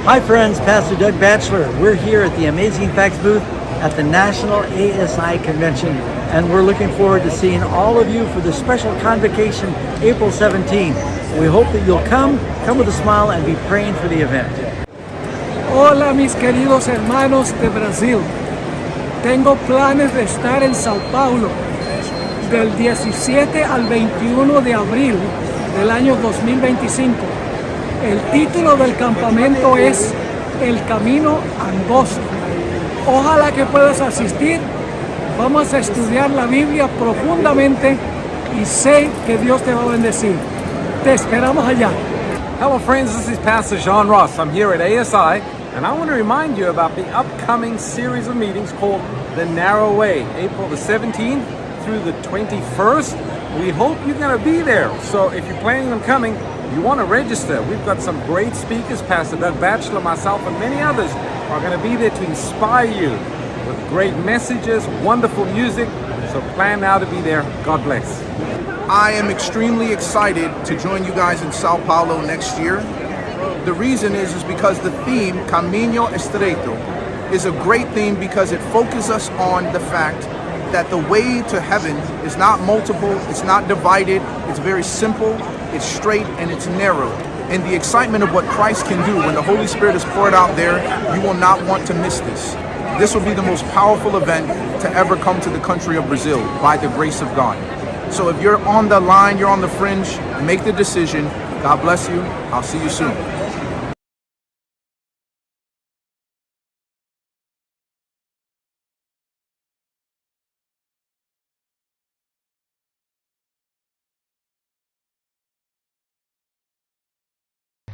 Hi friends, Pastor Doug Batchelor. We're here at the Amazing Facts booth at the National ASI Convention, and we're looking forward to seeing all of you for the special convocation April 17. We hope that you'll come with a smile, and be praying for the event. Hola mis queridos hermanos de Brasil. Tengo planes de estar en Sao Paulo del 17 al 21 de abril del año 2025. El título del campamento es El Camino Angosto. Ojalá que puedas asistir. Vamos a estudiar la Biblia profundamente y sé que Dios te va a bendecir. Te esperamos allá. Hello friends, this is Pastor John Ross. I'm here at ASI, and I want to remind you about the upcoming series of meetings called The Narrow Way, April the 17th through the 21st. We hope you're going to be there. So if you're planning on coming, you want to register. We've got some great speakers. Pastor Doug Batchelor, myself, and many others are going to be there to inspire you with great messages, wonderful music. So plan now to be there. God bless. I am extremely excited to join you guys in Sao Paulo next year. The reason is because the theme, Caminho Estreito, is a great theme because it focuses us on the fact that the way to heaven is not multiple, it's not divided, it's very simple, it's straight, and it's narrow. And the excitement of what Christ can do when the Holy Spirit is poured out there, you will not want to miss this. This will be the most powerful event to ever come to the country of Brazil by the grace of God. So if you're on the line, you're on the fringe, make the decision. God bless you. I'll see you soon.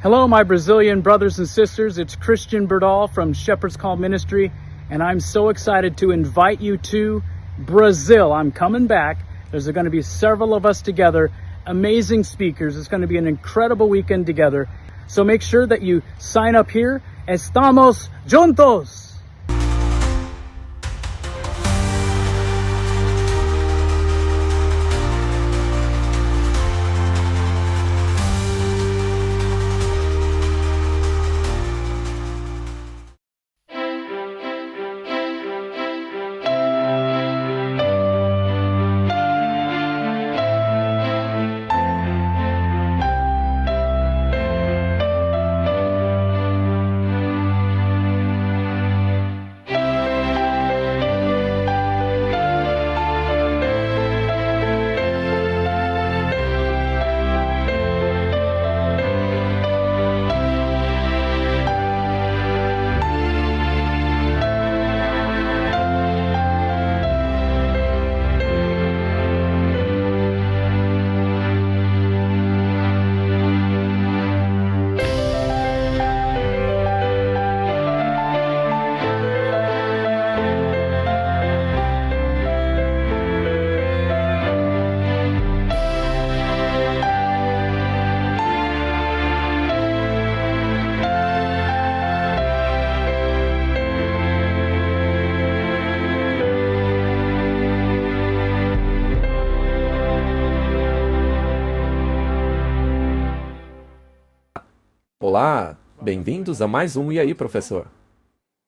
Hello, my Brazilian brothers and sisters. It's Christian Berdal from Shepherd's Call Ministry, and I'm so excited to invite you to Brazil. I'm coming back. There's going to be several of us together, amazing speakers. It's going to be an incredible weekend together. So make sure that you sign up here. Estamos juntos! Olá, bem-vindos a mais um E aí, professor?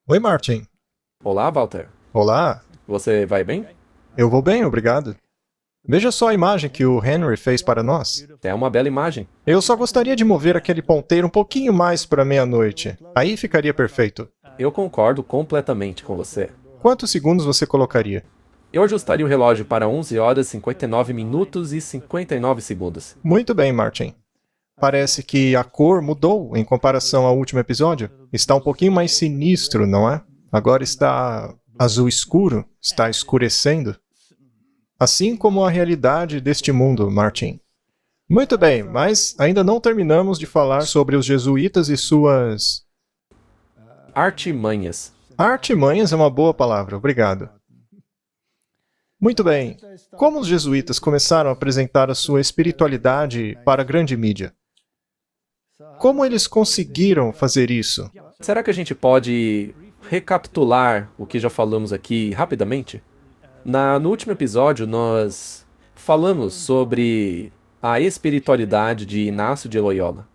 Oi, Martin. Olá, Walter. Olá. Você vai bem? Eu vou bem, obrigado. Veja só a imagem que o Henry fez para nós. É uma bela imagem. Eu só gostaria de mover aquele ponteiro um pouquinho mais para meia-noite. Aí ficaria perfeito. Eu concordo completamente com você. Quantos segundos você colocaria? Eu ajustaria o relógio para 11 horas, 59 minutos e 59 segundos. Muito bem, Martin. Parece que a cor mudou em comparação ao último episódio. Está um pouquinho mais sinistro, não é? Agora está azul escuro, está escurecendo. Assim como a realidade deste mundo, Martin. Muito bem, mas ainda não terminamos de falar sobre os jesuítas e suas... Artimanhas. Artimanhas é uma boa palavra, obrigado. Muito bem. Como os jesuítas começaram a apresentar a sua espiritualidade para a grande mídia? Como eles conseguiram fazer isso? Será que a gente pode recapitular o que já falamos aqui rapidamente? No último episódio, nós falamos sobre a espiritualidade de Inácio de Loyola.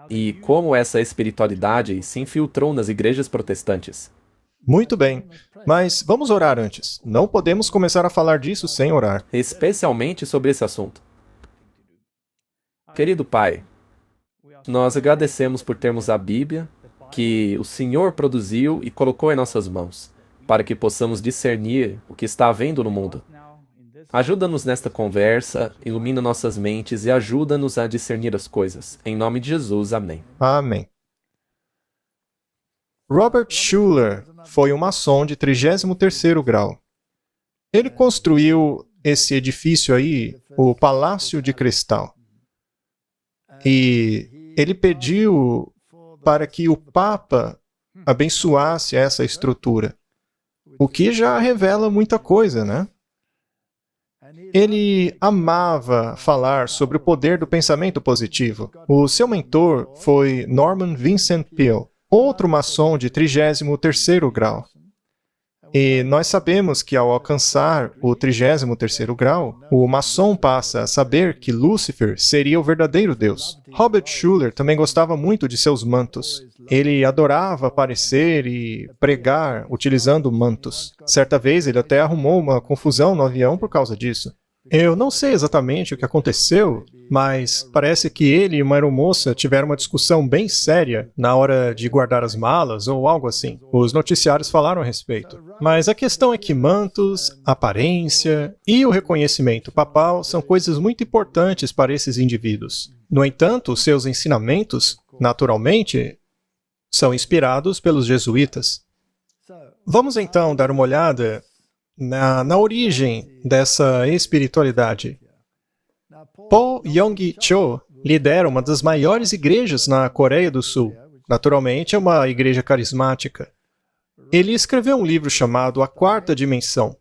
e como essa espiritualidade se infiltrou nas igrejas protestantes. Muito bem, mas vamos orar antes. Não podemos começar a falar disso sem orar. Especialmente sobre esse assunto. Querido Pai, nós agradecemos por termos a Bíblia, que o Senhor produziu e colocou em nossas mãos, para que possamos discernir o que está havendo no mundo. Ajuda-nos nesta conversa, ilumina nossas mentes e ajuda-nos a discernir as coisas. Em nome de Jesus, amém. Amém. Robert Schuller foi um maçom de 33º grau. Ele construiu esse edifício aí, o Palácio de Cristal. E ele pediu para que o Papa abençoasse essa estrutura, o que já revela muita coisa, né? Ele amava falar sobre o poder do pensamento positivo. O seu mentor foi Norman Vincent Peale, outro maçom de 33º grau. E nós sabemos que ao alcançar o 33º grau, o maçom passa a saber que Lúcifer seria o verdadeiro Deus. Robert Schuller também gostava muito de seus mantos. Ele adorava aparecer e pregar utilizando mantos. Certa vez ele até arrumou uma confusão no avião por causa disso. Eu não sei exatamente o que aconteceu, mas parece que ele e uma aeromoça tiveram uma discussão bem séria na hora de guardar as malas ou algo assim. Os noticiários falaram a respeito. Mas a questão é que mantos, aparência e o reconhecimento papal são coisas muito importantes para esses indivíduos. No entanto, seus ensinamentos, naturalmente, são inspirados pelos jesuítas. Vamos então dar uma olhada na origem dessa espiritualidade. Po Yong-cho lidera uma das maiores igrejas na Coreia do Sul. Naturalmente, é uma igreja carismática. Ele escreveu um livro chamado A Quarta Dimensão.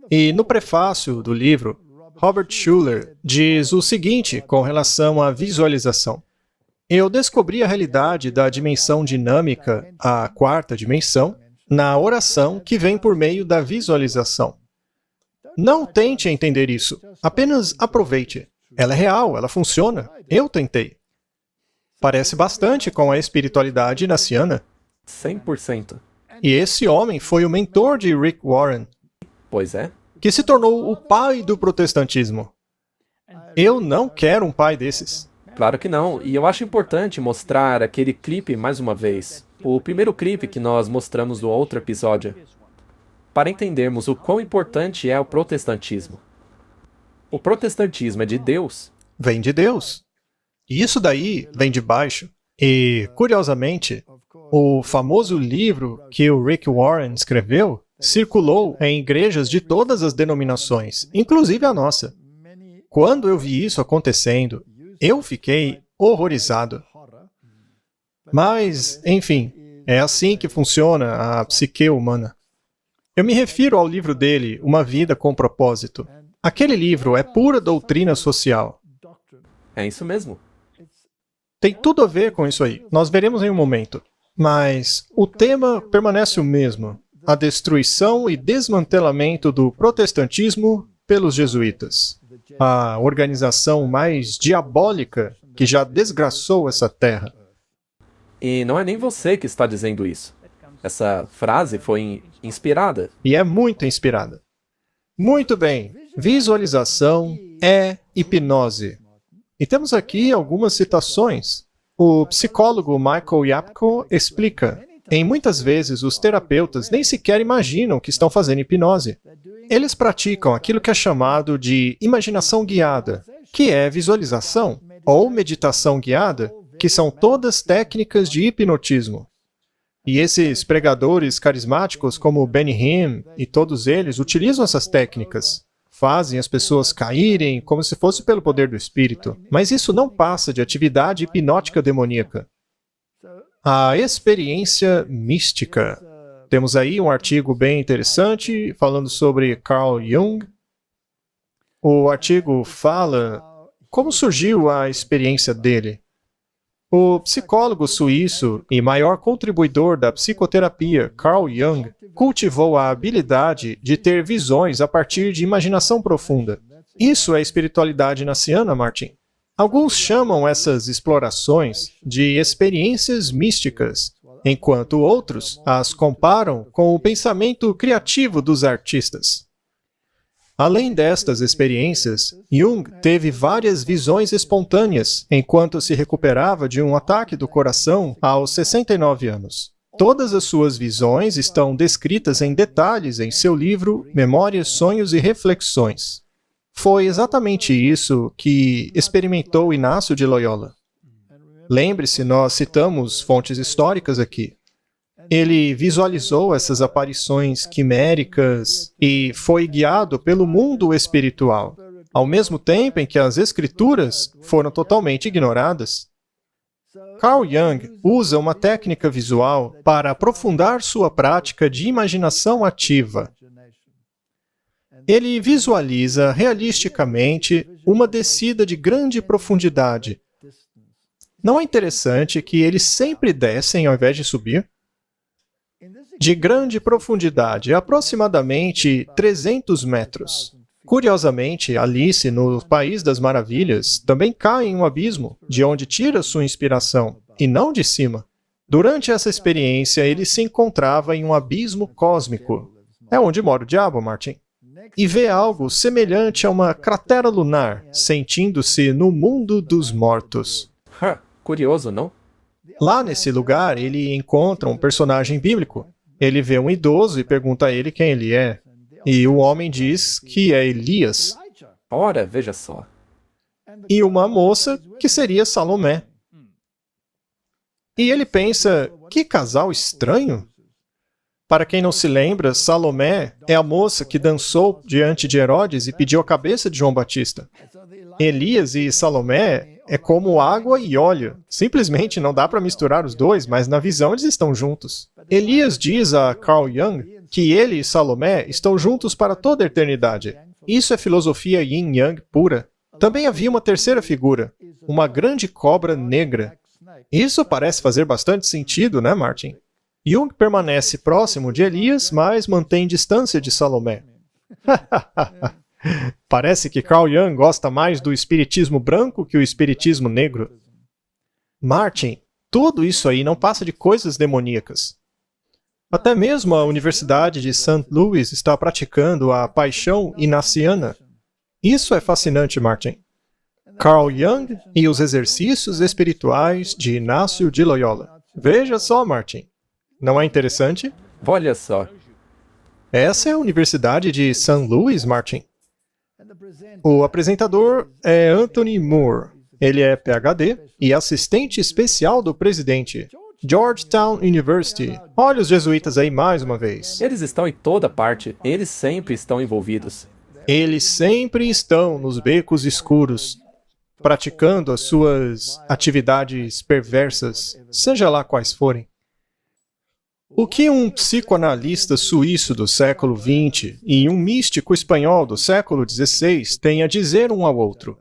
E no prefácio do livro, Robert Schuller diz o seguinte com relação à visualização. Eu descobri a realidade da dimensão dinâmica, a quarta dimensão, na oração que vem por meio da visualização. Não tente entender isso, apenas aproveite. Ela é real, ela funciona. Eu tentei. Parece bastante com a espiritualidade inaciana. 100%. E esse homem foi o mentor de Rick Warren, Pois é. que se tornou o pai do protestantismo. Eu não quero um pai desses. Claro que não. E eu acho importante mostrar aquele clipe mais uma vez. O primeiro clipe que nós mostramos no outro episódio. Para entendermos o quão importante é o protestantismo. O protestantismo é de Deus. Vem de Deus. E isso daí vem de baixo. E, curiosamente, o famoso livro que o Rick Warren escreveu circulou em igrejas de todas as denominações, inclusive a nossa. Quando eu vi isso acontecendo, eu fiquei horrorizado. Mas, enfim, é assim que funciona a psique humana. Eu me refiro ao livro dele, Uma Vida com Propósito. Aquele livro é pura doutrina social. É isso mesmo. Tem tudo a ver com isso aí. Nós veremos em um momento. Mas o tema permanece o mesmo. A destruição e desmantelamento do protestantismo pelos jesuítas. A organização mais diabólica que já desgraçou essa terra. E não é nem você que está dizendo isso. Essa frase foi inspirada. E é muito inspirada. Muito bem. Visualização é hipnose. E temos aqui algumas citações. O psicólogo Michael Yapko explica: em muitas vezes os terapeutas nem sequer imaginam que estão fazendo hipnose. Eles praticam aquilo que é chamado de imaginação guiada, que é visualização, ou meditação guiada, que são todas técnicas de hipnotismo. E esses pregadores carismáticos como Benny Hinn e todos eles utilizam essas técnicas. Fazem as pessoas caírem como se fosse pelo poder do Espírito. Mas isso não passa de atividade hipnótica demoníaca. A experiência mística. Temos aí um artigo bem interessante falando sobre Carl Jung. O artigo fala como surgiu a experiência dele. O psicólogo suíço e maior contribuidor da psicoterapia, Carl Jung, cultivou a habilidade de ter visões a partir de imaginação profunda. Isso é espiritualidade inaciana, Martin? Alguns chamam essas explorações de experiências místicas, enquanto outros as comparam com o pensamento criativo dos artistas. Além destas experiências, Jung teve várias visões espontâneas enquanto se recuperava de um ataque do coração aos 69 anos. Todas as suas visões estão descritas em detalhes em seu livro Memórias, Sonhos e Reflexões. Foi exatamente isso que experimentou Inácio de Loyola. Lembre-se, nós citamos fontes históricas aqui. Ele visualizou essas aparições quiméricas e foi guiado pelo mundo espiritual, ao mesmo tempo em que as escrituras foram totalmente ignoradas. Carl Jung usa uma técnica visual para aprofundar sua prática de imaginação ativa. Ele visualiza realisticamente uma descida de grande profundidade. Não é interessante que eles sempre descem ao invés de subir? De grande profundidade, aproximadamente 300 metros. Curiosamente, Alice, no País das Maravilhas, também cai em um abismo, de onde tira sua inspiração, e não de cima. Durante essa experiência, ele se encontrava em um abismo cósmico. É onde mora o diabo, Martin. E vê algo semelhante a uma cratera lunar, sentindo-se no mundo dos mortos. Curioso, não? Lá nesse lugar, ele encontra um personagem bíblico. Ele vê um idoso e pergunta a ele quem ele é. E o homem diz que é Elias. Ora, veja só. E uma moça que seria Salomé. E ele pensa, que casal estranho. Para quem não se lembra, Salomé é a moça que dançou diante de Herodes e pediu a cabeça de João Batista. Elias e Salomé é como água e óleo. Simplesmente não dá para misturar os dois, mas na visão eles estão juntos. Elias diz a Carl Jung que ele e Salomé estão juntos para toda a eternidade. Isso é filosofia yin-yang pura. Também havia uma terceira figura, uma grande cobra negra. Isso parece fazer bastante sentido, né, Martin? Jung permanece próximo de Elias, mas mantém distância de Salomé. Parece que Carl Jung gosta mais do espiritismo branco que o espiritismo negro. Martin, tudo isso aí não passa de coisas demoníacas. Até mesmo a Universidade de St. Louis está praticando a paixão inaciana. Isso é fascinante, Martin. Carl Jung e os exercícios espirituais de Inácio de Loyola. Veja só, Martin. Não é interessante? Olha só. Essa é a Universidade de St. Louis, Martin. O apresentador é Anthony Moore. Ele é PhD e assistente especial do presidente. Georgetown University. Olha os jesuítas aí mais uma vez. Eles estão em toda parte. Eles sempre estão envolvidos. Eles sempre estão nos becos escuros, praticando as suas atividades perversas, seja lá quais forem. O que um psicoanalista suíço do século XX e um místico espanhol do século XVI têm a dizer um ao outro?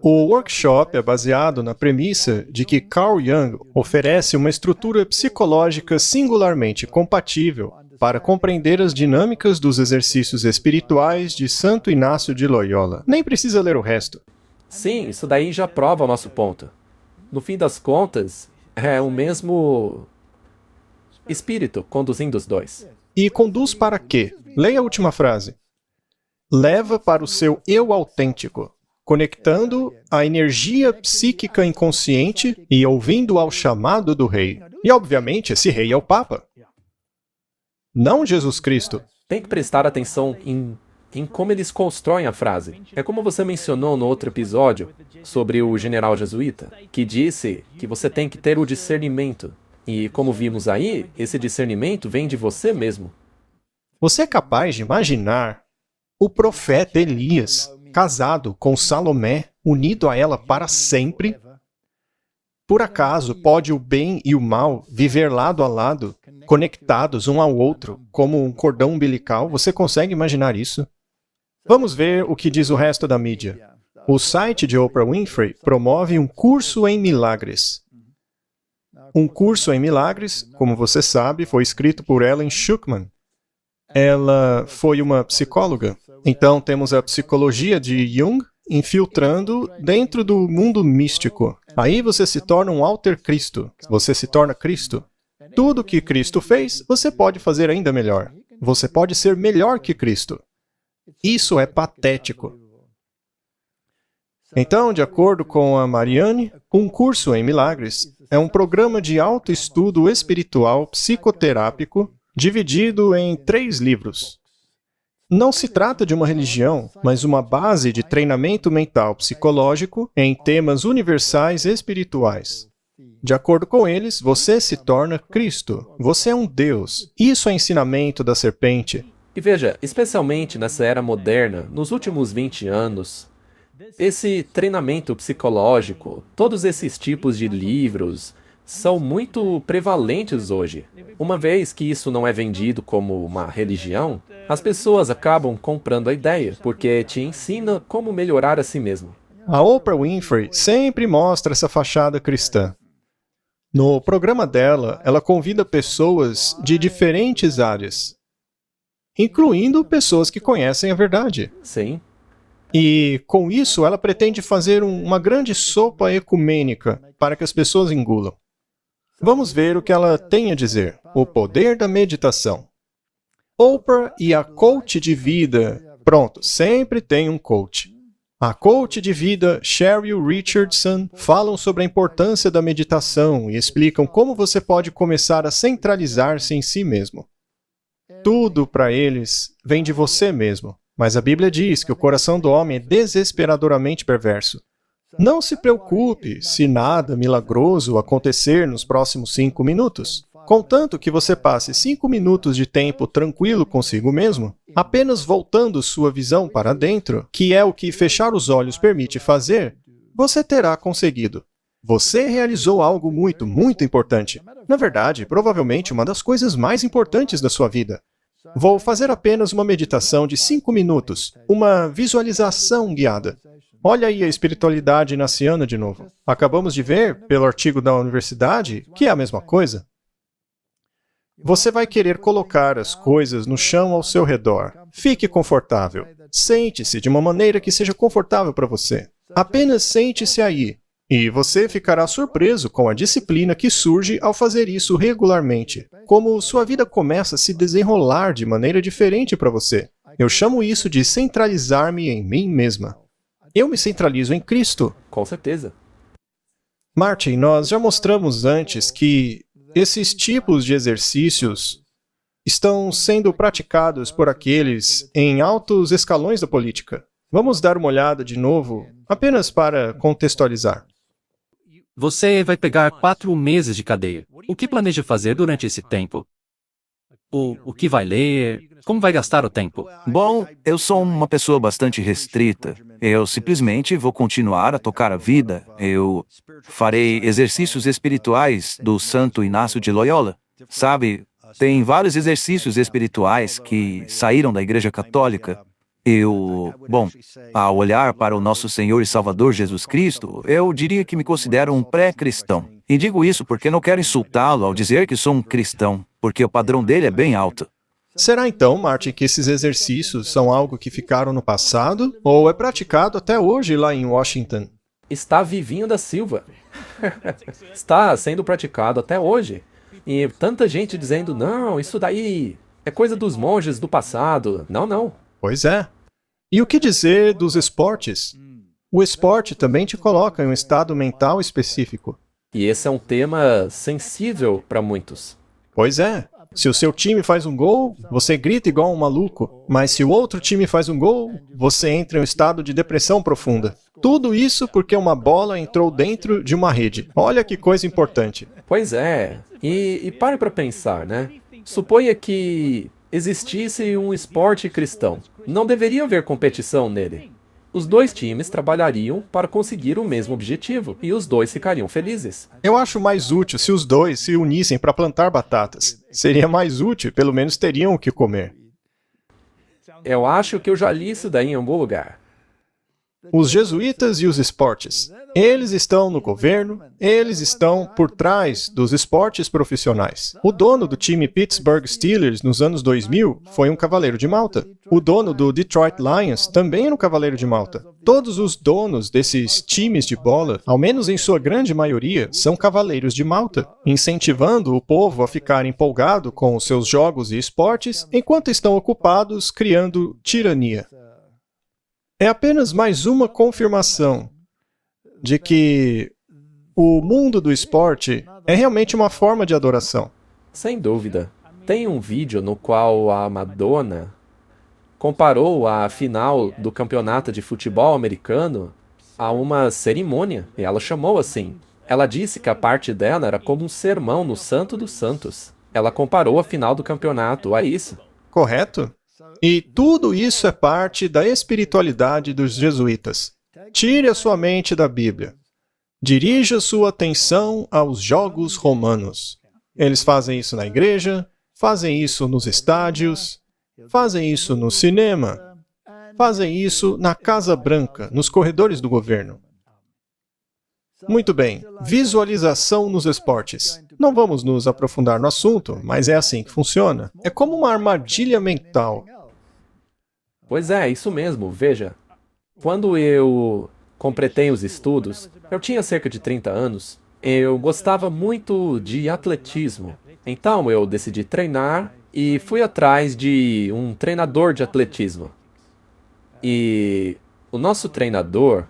O workshop é baseado na premissa de que Carl Jung oferece uma estrutura psicológica singularmente compatível para compreender as dinâmicas dos exercícios espirituais de Santo Inácio de Loyola. Nem precisa ler o resto. Sim, isso daí já prova o nosso ponto. No fim das contas, é o mesmo espírito conduzindo os dois. E conduz para quê? Leia a última frase. Leva para o seu eu autêntico, conectando a energia psíquica inconsciente e ouvindo ao chamado do rei. E, obviamente, esse rei é o Papa. Não Jesus Cristo. Tem que prestar atenção em como eles constroem a frase. É como você mencionou no outro episódio sobre o general jesuíta, que disse que você tem que ter o discernimento. E como vimos aí, esse discernimento vem de você mesmo. Você é capaz de imaginar o profeta Elias casado com Salomé, unido a ela para sempre? Por acaso pode o bem e o mal viver lado a lado, conectados um ao outro, como um cordão umbilical? Você consegue imaginar isso? Vamos ver o que diz o resto da mídia. O site de Oprah Winfrey promove um curso em milagres. Um curso em milagres, como você sabe, foi escrito por Ellen Schuckman. Ela foi uma psicóloga. Então temos a psicologia de Jung infiltrando dentro do mundo místico. Aí você se torna um alter Cristo. Você se torna Cristo. Tudo que Cristo fez, você pode fazer ainda melhor. Você pode ser melhor que Cristo. Isso é patético. Então, de acordo com a Mariane, um curso em milagres é um programa de autoestudo espiritual psicoterápico dividido em 3 livros. Não se trata de uma religião, mas uma base de treinamento mental psicológico em temas universais espirituais. De acordo com eles, você se torna Cristo. Você é um Deus. Isso é ensinamento da serpente. E veja, especialmente nessa era moderna, nos últimos 20 anos, esse treinamento psicológico, todos esses tipos de livros, são muito prevalentes hoje. Uma vez que isso não é vendido como uma religião, as pessoas acabam comprando a ideia, porque te ensina como melhorar a si mesmo. A Oprah Winfrey sempre mostra essa fachada cristã. No programa dela, ela convida pessoas de diferentes áreas, incluindo pessoas que conhecem a verdade. Sim. E, com isso, ela pretende fazer uma grande sopa ecumênica para que as pessoas engulam. Vamos ver o que ela tem a dizer. O poder da meditação. Oprah e a coach de vida. Pronto, sempre tem um coach. A coach de vida Sheryl Richardson falam sobre a importância da meditação e explicam como você pode começar a centralizar-se em si mesmo. Tudo para eles vem de você mesmo. Mas a Bíblia diz que o coração do homem é desesperadoramente perverso. Não se preocupe se nada milagroso acontecer nos próximos 5 minutos. Contanto que você passe 5 minutos de tempo tranquilo consigo mesmo, apenas voltando sua visão para dentro, que é o que fechar os olhos permite fazer, você terá conseguido. Você realizou algo muito, muito importante. Na verdade, provavelmente uma das coisas mais importantes da sua vida. Vou fazer apenas uma meditação de 5 minutos, uma visualização guiada. Olha aí a espiritualidade inaciana de novo. Acabamos de ver, pelo artigo da universidade, que é a mesma coisa. Você vai querer colocar as coisas no chão ao seu redor. Fique confortável. Sente-se de uma maneira que seja confortável para você. Apenas sente-se aí. E você ficará surpreso com a disciplina que surge ao fazer isso regularmente. Como sua vida começa a se desenrolar de maneira diferente para você. Eu chamo isso de centralizar-me em mim mesma. Eu me centralizo em Cristo. Com certeza. Martin, nós já mostramos antes que esses tipos de exercícios estão sendo praticados por aqueles em altos escalões da política. Vamos dar uma olhada de novo, apenas para contextualizar. Você vai pegar 4 meses de cadeia. O que planeja fazer durante esse tempo? O que vai ler? Como vai gastar o tempo? Bom, eu sou uma pessoa bastante restrita. Eu simplesmente vou continuar a tocar a vida. Eu farei exercícios espirituais do Santo Inácio de Loyola. Sabe, tem vários exercícios espirituais que saíram da Igreja Católica. Ao olhar para o nosso Senhor e Salvador Jesus Cristo, eu diria que me considero um pré-cristão. E digo isso porque não quero insultá-lo ao dizer que sou um cristão, porque o padrão dele é bem alto. Será então, Martin, que esses exercícios são algo que ficaram no passado ou é praticado até hoje lá em Washington? Está vivinho da Silva. Está sendo praticado até hoje. E tanta gente dizendo, não, isso daí é coisa dos monges do passado. Não, não. Pois é. E o que dizer dos esportes? O esporte também te coloca em um estado mental específico. E esse é um tema sensível para muitos. Pois é. Se o seu time faz um gol, você grita igual um maluco. Mas se o outro time faz um gol, você entra em um estado de depressão profunda. Tudo isso porque uma bola entrou dentro de uma rede. Olha que coisa importante. Pois é. E pare para pensar, né? Suponha que existisse um esporte cristão. Não deveria haver competição nele. Os 2 times trabalhariam para conseguir o mesmo objetivo e os 2 ficariam felizes. Eu acho mais útil se os 2 se unissem para plantar batatas. Seria mais útil, pelo menos teriam o que comer. Eu acho que eu já li isso daí em algum lugar. Os jesuítas e os esportes. Eles estão no governo, eles estão por trás dos esportes profissionais. O dono do time Pittsburgh Steelers nos anos 2000 foi um cavaleiro de Malta. O dono do Detroit Lions também era um cavaleiro de Malta. Todos os donos desses times de bola, ao menos em sua grande maioria, são cavaleiros de Malta, incentivando o povo a ficar empolgado com os seus jogos e esportes, enquanto estão ocupados criando tirania. É apenas mais uma confirmação de que o mundo do esporte é realmente uma forma de adoração. Sem dúvida. Tem um vídeo no qual a Madonna comparou a final do campeonato de futebol americano a uma cerimônia, e ela chamou assim. Ela disse que a parte dela era como um sermão no Santo dos Santos. Ela comparou a final do campeonato a isso. Correto? E tudo isso é parte da espiritualidade dos jesuítas. Tire a sua mente da Bíblia. Dirija sua atenção aos jogos romanos. Eles fazem isso na igreja, fazem isso nos estádios, fazem isso no cinema, fazem isso na Casa Branca, nos corredores do governo. Muito bem, visualização nos esportes. Não vamos nos aprofundar no assunto, mas é assim que funciona. É como uma armadilha mental. Pois é, isso mesmo, veja. Quando eu completei os estudos, eu tinha cerca de 30 anos, eu gostava muito de atletismo. Então eu decidi treinar e fui atrás de um treinador de atletismo. E o nosso treinador,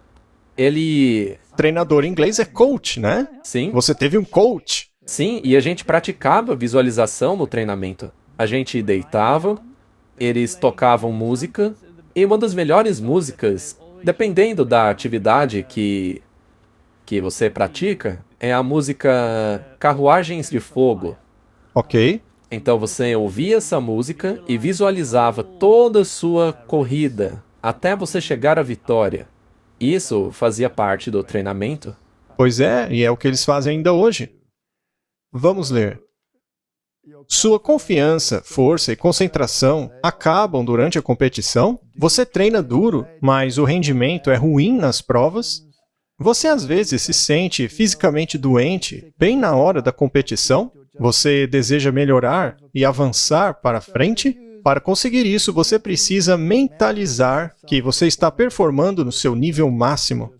ele... Treinador em inglês é coach, né? Sim. Você teve um coach. Sim, e a gente praticava visualização no treinamento. A gente deitava, eles tocavam música, e uma das melhores músicas, dependendo da atividade que você pratica, é a música Carruagens de Fogo. Ok. Então você ouvia essa música e visualizava toda a sua corrida, até você chegar à vitória. Isso fazia parte do treinamento. Pois é, e é o que eles fazem ainda hoje. Vamos ler. Sua confiança, força e concentração acabam durante a competição? Você treina duro, mas o rendimento é ruim nas provas? Você às vezes se sente fisicamente doente bem na hora da competição? Você deseja melhorar e avançar para frente? Para conseguir isso, você precisa mentalizar que você está performando no seu nível máximo.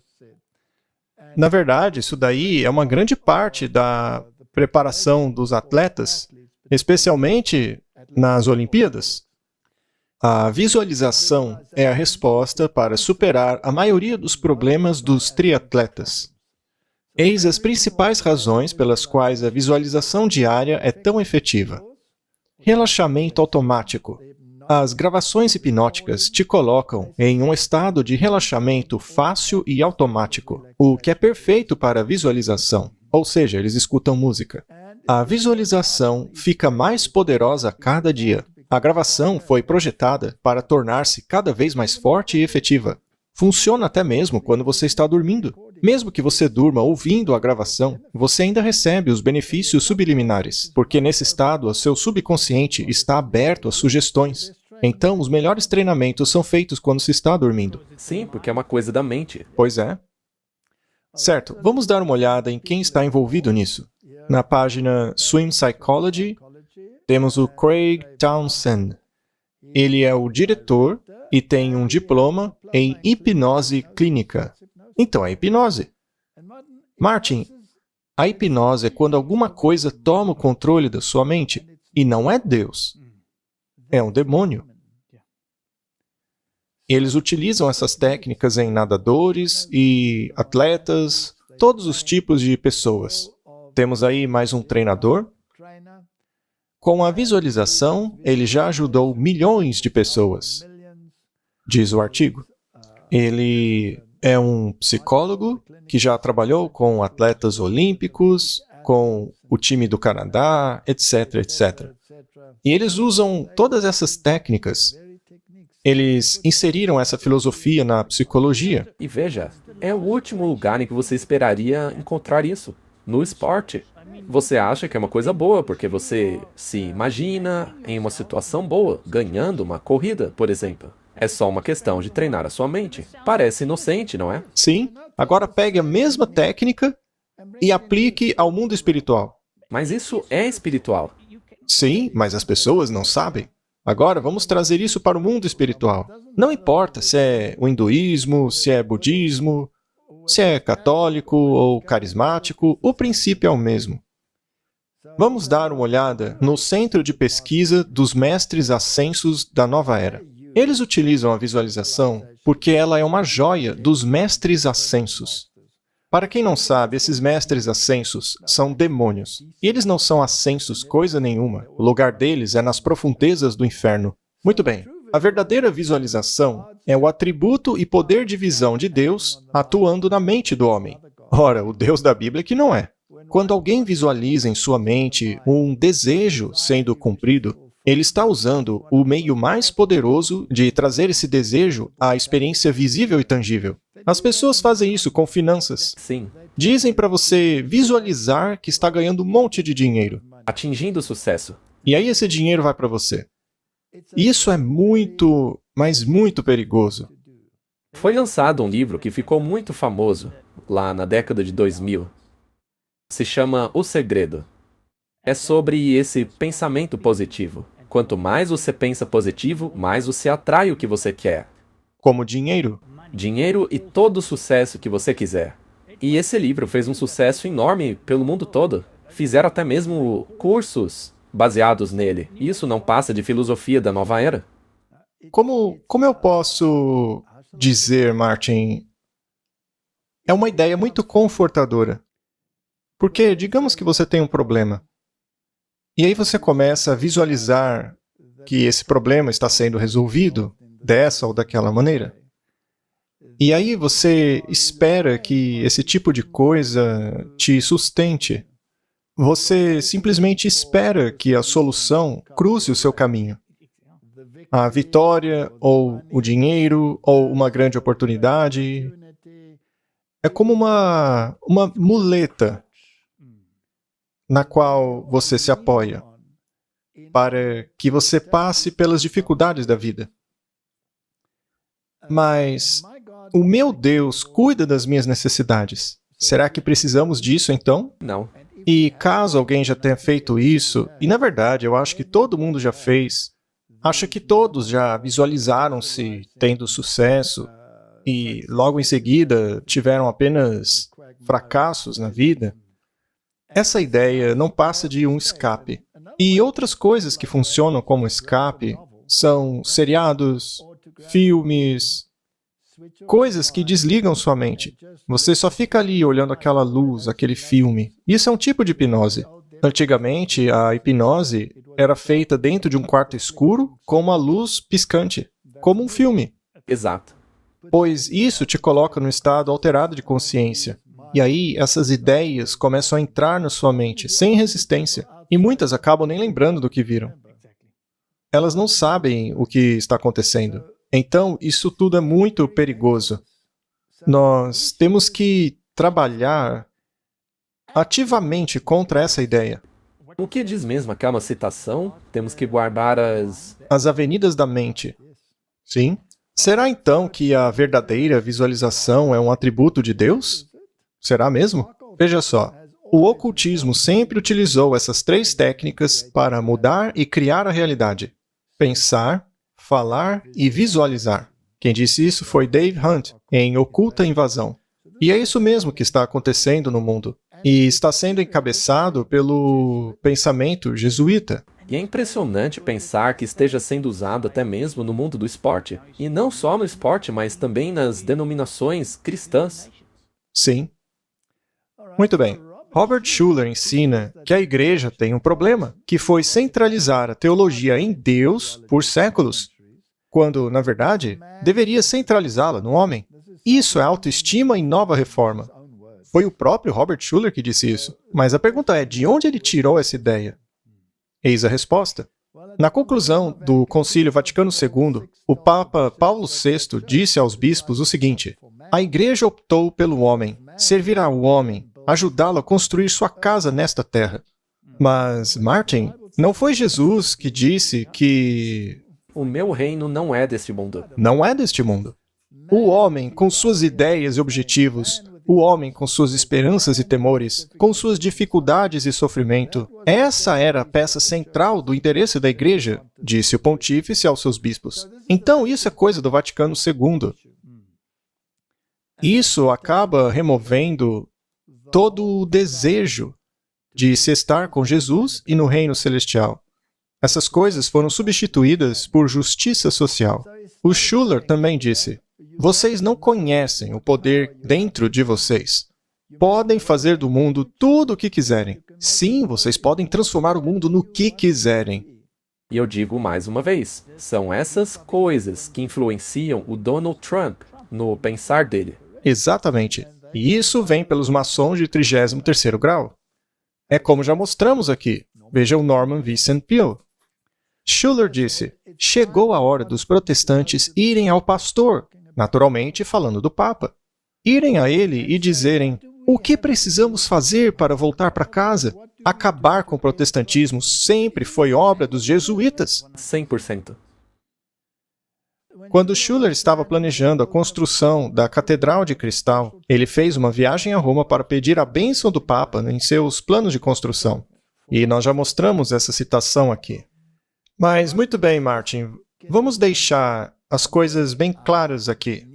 Na verdade, isso daí é uma grande parte da preparação dos atletas, especialmente nas Olimpíadas. A visualização é a resposta para superar a maioria dos problemas dos triatletas. Eis as principais razões pelas quais a visualização diária é tão efetiva. Relaxamento automático. As gravações hipnóticas te colocam em um estado de relaxamento fácil e automático, o que é perfeito para a visualização, ou seja, eles escutam música. A visualização fica mais poderosa a cada dia. A gravação foi projetada para tornar-se cada vez mais forte e efetiva. Funciona até mesmo quando você está dormindo. Mesmo que você durma ouvindo a gravação, você ainda recebe os benefícios subliminares, porque nesse estado o seu subconsciente está aberto a sugestões. Então, os melhores treinamentos são feitos quando se está dormindo. Sim, porque é uma coisa da mente. Pois é. Certo, vamos dar uma olhada em quem está envolvido nisso. Na página Swim Psychology, temos o Craig Townsend. Ele é o diretor e tem um diploma em hipnose clínica. Então, é hipnose. Martin, a hipnose é quando alguma coisa toma o controle da sua mente, e não é Deus. É um demônio. Eles utilizam essas técnicas em nadadores e atletas, todos os tipos de pessoas. Temos aí mais um treinador. Com a visualização, ele já ajudou milhões de pessoas, diz o artigo. Ele é um psicólogo que já trabalhou com atletas olímpicos, com o time do Canadá, etc, etc. E eles usam todas essas técnicas. Eles inseriram essa filosofia na psicologia. E veja, é o último lugar em que você esperaria encontrar isso. No esporte. Você acha que é uma coisa boa, porque você se imagina em uma situação boa, ganhando uma corrida, por exemplo. É só uma questão de treinar a sua mente. Parece inocente, não é? Sim, agora pegue a mesma técnica e aplique ao mundo espiritual. Mas isso é espiritual. Sim, mas as pessoas não sabem. Agora vamos trazer isso para o mundo espiritual. Não importa se é o hinduísmo, se é budismo, se é católico ou carismático, o princípio é o mesmo. Vamos dar uma olhada no Centro de Pesquisa dos Mestres Ascensos da Nova Era. Eles utilizam a visualização porque ela é uma joia dos Mestres Ascensos. Para quem não sabe, esses Mestres Ascensos são demônios. E eles não são ascensos coisa nenhuma. O lugar deles é nas profundezas do inferno. Muito bem. A verdadeira visualização é o atributo e poder de visão de Deus atuando na mente do homem. Ora, o Deus da Bíblia que não é. Quando alguém visualiza em sua mente um desejo sendo cumprido, ele está usando o meio mais poderoso de trazer esse desejo à experiência visível e tangível. As pessoas fazem isso com finanças. Sim. Dizem para você visualizar que está ganhando um monte de dinheiro. Atingindo o sucesso. E aí esse dinheiro vai para você. Isso é muito, mas muito perigoso. Foi lançado um livro que ficou muito famoso lá na década de 2000. Se chama O Segredo. É sobre esse pensamento positivo. Quanto mais você pensa positivo, mais você atrai o que você quer. Como dinheiro. Dinheiro e todo o sucesso que você quiser. E esse livro fez um sucesso enorme pelo mundo todo. Fizeram até mesmo cursos baseados nele. Isso não passa de filosofia da nova era? Como eu posso dizer, Martin? É uma ideia muito confortadora. Porque, digamos que você tem um problema. E aí você começa a visualizar que esse problema está sendo resolvido dessa ou daquela maneira. E aí você espera que esse tipo de coisa te sustente. Você simplesmente espera que a solução cruze o seu caminho. A vitória, ou o dinheiro, ou uma grande oportunidade. É como uma muleta na qual você se apoia para que você passe pelas dificuldades da vida. Mas o meu Deus cuida das minhas necessidades. Será que precisamos disso, então? Não. E caso alguém já tenha feito isso, e na verdade eu acho que todo mundo já fez, acho que todos já visualizaram-se tendo sucesso e logo em seguida tiveram apenas fracassos na vida, essa ideia não passa de um escape. E outras coisas que funcionam como escape são seriados, filmes, coisas que desligam sua mente. Você só fica ali olhando aquela luz, aquele filme. Isso é um tipo de hipnose. Antigamente, a hipnose era feita dentro de um quarto escuro com uma luz piscante, como um filme. Exato. Pois isso te coloca num estado alterado de consciência. E aí, essas ideias começam a entrar na sua mente, sem resistência. E muitas acabam nem lembrando do que viram. Elas não sabem o que está acontecendo. Então, isso tudo é muito perigoso. Nós temos que trabalhar ativamente contra essa ideia. O que diz mesmo aquela citação? Temos que guardar as avenidas da mente. Sim. Será então que a verdadeira visualização é um atributo de Deus? Será mesmo? Veja só, o ocultismo sempre utilizou essas três técnicas para mudar e criar a realidade: pensar, falar e visualizar. Quem disse isso foi Dave Hunt, em Oculta Invasão. E é isso mesmo que está acontecendo no mundo. E está sendo encabeçado pelo pensamento jesuíta. E é impressionante pensar que esteja sendo usado até mesmo no mundo do esporte. E não só no esporte, mas também nas denominações cristãs. Sim. Muito bem. Robert Schuller ensina que a igreja tem um problema, que foi centralizar a teologia em Deus por séculos, quando, na verdade, deveria centralizá-la no homem. Isso é autoestima em nova reforma. Foi o próprio Robert Schuller que disse isso. Mas a pergunta é, de onde ele tirou essa ideia? Eis a resposta. Na conclusão do Concílio Vaticano II, o Papa Paulo VI disse aos bispos o seguinte: a igreja optou pelo homem, servirá ao homem, ajudá-lo a construir sua casa nesta terra. Mas, Martin, não foi Jesus que disse que O meu reino não é deste mundo. Não é deste mundo. O homem, com suas ideias e objetivos, o homem com suas esperanças e temores, com suas dificuldades e sofrimento, essa era a peça central do interesse da igreja, disse o pontífice aos seus bispos. Então, isso é coisa do Vaticano II. Isso acaba removendo todo o desejo de se estar com Jesus e no reino celestial. Essas coisas foram substituídas por justiça social. O Schuller também disse: vocês não conhecem o poder dentro de vocês. Podem fazer do mundo tudo o que quiserem. Sim, vocês podem transformar o mundo no que quiserem. E eu digo mais uma vez, são essas coisas que influenciam o Donald Trump no pensar dele. Exatamente. E isso vem pelos maçons de 33º grau. É como já mostramos aqui. Veja o Norman Vincent Peale. Schuller disse: chegou a hora dos protestantes irem ao pastor, naturalmente falando do Papa. Irem a ele e dizerem: o que precisamos fazer para voltar para casa? Acabar com o protestantismo sempre foi obra dos jesuítas. 100%. Quando Schuller estava planejando a construção da Catedral de Cristal, ele fez uma viagem a Roma para pedir a bênção do Papa em seus planos de construção. E nós já mostramos essa citação aqui. Mas, muito bem, Martin, vamos deixar as coisas bem claras aqui.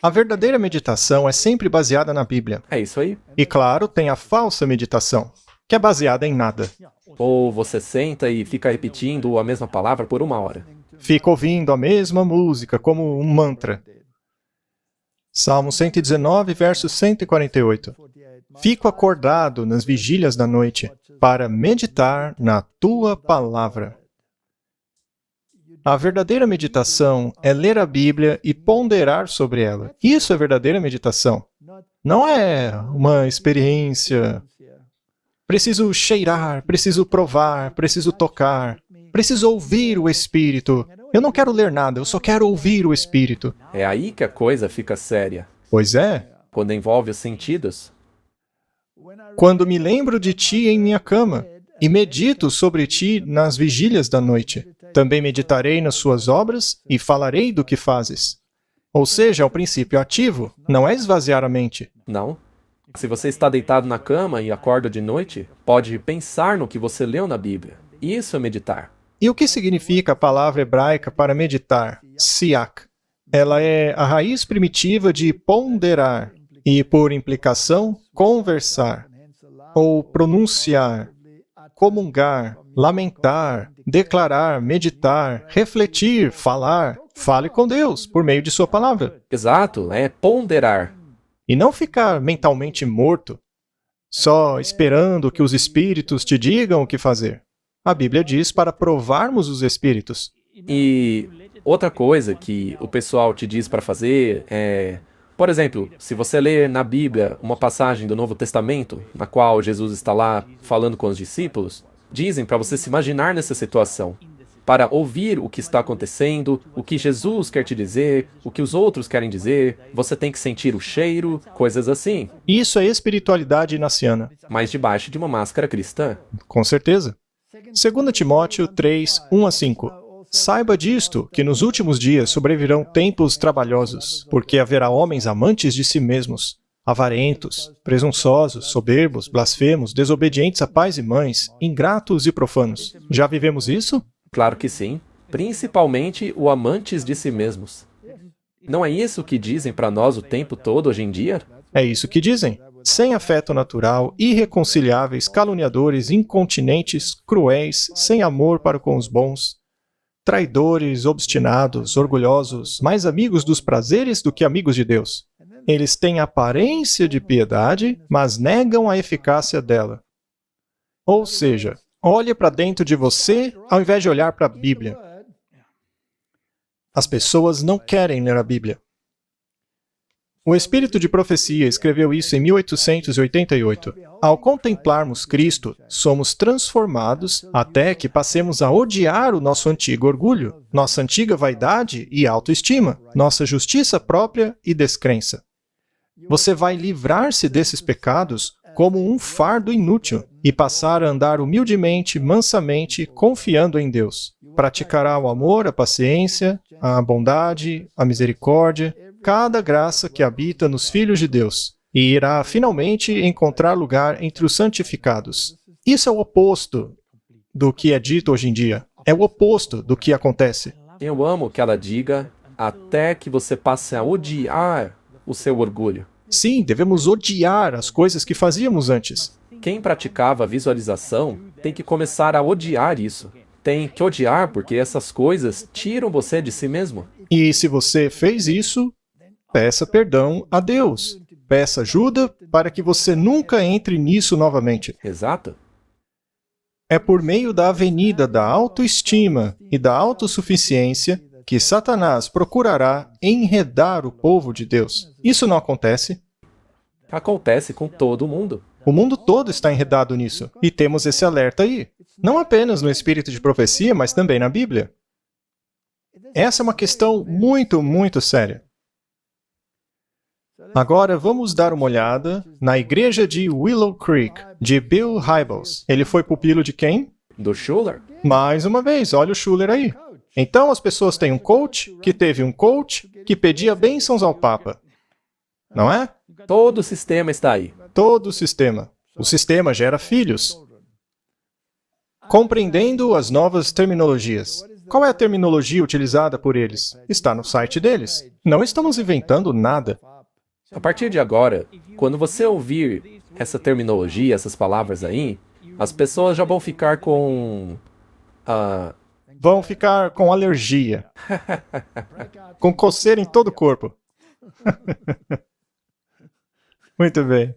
A verdadeira meditação é sempre baseada na Bíblia. É isso aí. E, claro, tem a falsa meditação, que é baseada em nada. Ou você senta e fica repetindo a mesma palavra por 1 hora. Fica ouvindo a mesma música como um mantra. Salmo 119, verso 148. Fico acordado nas vigílias da noite para meditar na tua palavra. A verdadeira meditação é ler a Bíblia e ponderar sobre ela. Isso é verdadeira meditação. Não é uma experiência. Preciso cheirar, preciso provar, preciso tocar, preciso ouvir o Espírito. Eu não quero ler nada, eu só quero ouvir o Espírito. É aí que a coisa fica séria. Pois é. Quando envolve os sentidos. Quando me lembro de ti em minha cama e medito sobre ti nas vigílias da noite, também meditarei nas suas obras e falarei do que fazes. Ou seja, é um princípio ativo, não é esvaziar a mente. Não. Se você está deitado na cama e acorda de noite, pode pensar no que você leu na Bíblia. Isso é meditar. E o que significa a palavra hebraica para meditar? Siak. Ela é a raiz primitiva de ponderar e, por implicação, conversar, ou pronunciar, comungar, lamentar, declarar, meditar, refletir, falar. Fale com Deus por meio de sua palavra. Exato, é ponderar. E não ficar mentalmente morto, só esperando que os espíritos te digam o que fazer. A Bíblia diz para provarmos os espíritos. E outra coisa que o pessoal te diz para fazer é... Por exemplo, se você ler na Bíblia uma passagem do Novo Testamento, na qual Jesus está lá falando com os discípulos, dizem para você se imaginar nessa situação, para ouvir o que está acontecendo, o que Jesus quer te dizer, o que os outros querem dizer, você tem que sentir o cheiro, coisas assim. Isso é espiritualidade inaciana. Mas debaixo de uma máscara cristã. Com certeza. 2 Timóteo 3, 1-5. Saiba disto, que nos últimos dias sobrevirão tempos trabalhosos, porque haverá homens amantes de si mesmos, avarentos, presunçosos, soberbos, blasfemos, desobedientes a pais e mães, ingratos e profanos. Já vivemos isso? Claro que sim. Principalmente o amantes de si mesmos. Não é isso que dizem para nós o tempo todo hoje em dia? É isso que dizem. Sem afeto natural, irreconciliáveis, caluniadores, incontinentes, cruéis, sem amor para com os bons, traidores, obstinados, orgulhosos, mais amigos dos prazeres do que amigos de Deus. Eles têm aparência de piedade, mas negam a eficácia dela. Ou seja, olhe para dentro de você ao invés de olhar para a Bíblia. As pessoas não querem ler a Bíblia. O espírito de profecia escreveu isso em 1888. Ao contemplarmos Cristo, somos transformados até que passemos a odiar o nosso antigo orgulho, nossa antiga vaidade e autoestima, nossa justiça própria e descrença. Você vai livrar-se desses pecados como um fardo inútil e passar a andar humildemente, mansamente, confiando em Deus. Praticará o amor, a paciência, a bondade, a misericórdia, cada graça que habita nos filhos de Deus, e irá finalmente encontrar lugar entre os santificados. Isso é o oposto do que é dito hoje em dia. É o oposto do que acontece. Eu amo que ela diga até que você passe a odiar o seu orgulho. Sim, devemos odiar as coisas que fazíamos antes. Quem praticava a visualização tem que começar a odiar isso. Tem que odiar porque essas coisas tiram você de si mesmo. E se você fez isso, peça perdão a Deus. Peça ajuda para que você nunca entre nisso novamente. Exato. É por meio da avenida da autoestima e da autossuficiência que Satanás procurará enredar o povo de Deus. Isso não acontece. Acontece com todo mundo. O mundo todo está enredado nisso. E temos esse alerta aí. Não apenas no espírito de profecia, mas também na Bíblia. Essa é uma questão muito, muito séria. Agora vamos dar uma olhada na igreja de Willow Creek, de Bill Hybels. Ele foi pupilo de quem? Do Schuller? Mais uma vez, olha o Schuller aí. Então as pessoas têm um coach que teve um coach que pedia bênçãos ao Papa. Não é? Todo o sistema está aí. Todo o sistema. O sistema gera filhos. Compreendendo as novas terminologias. Qual é a terminologia utilizada por eles? Está no site deles. Não estamos inventando nada. A partir de agora, quando você ouvir essa terminologia, essas palavras aí, as pessoas já vão ficar com... Vão ficar com alergia. Com coceira em todo o corpo. Muito bem.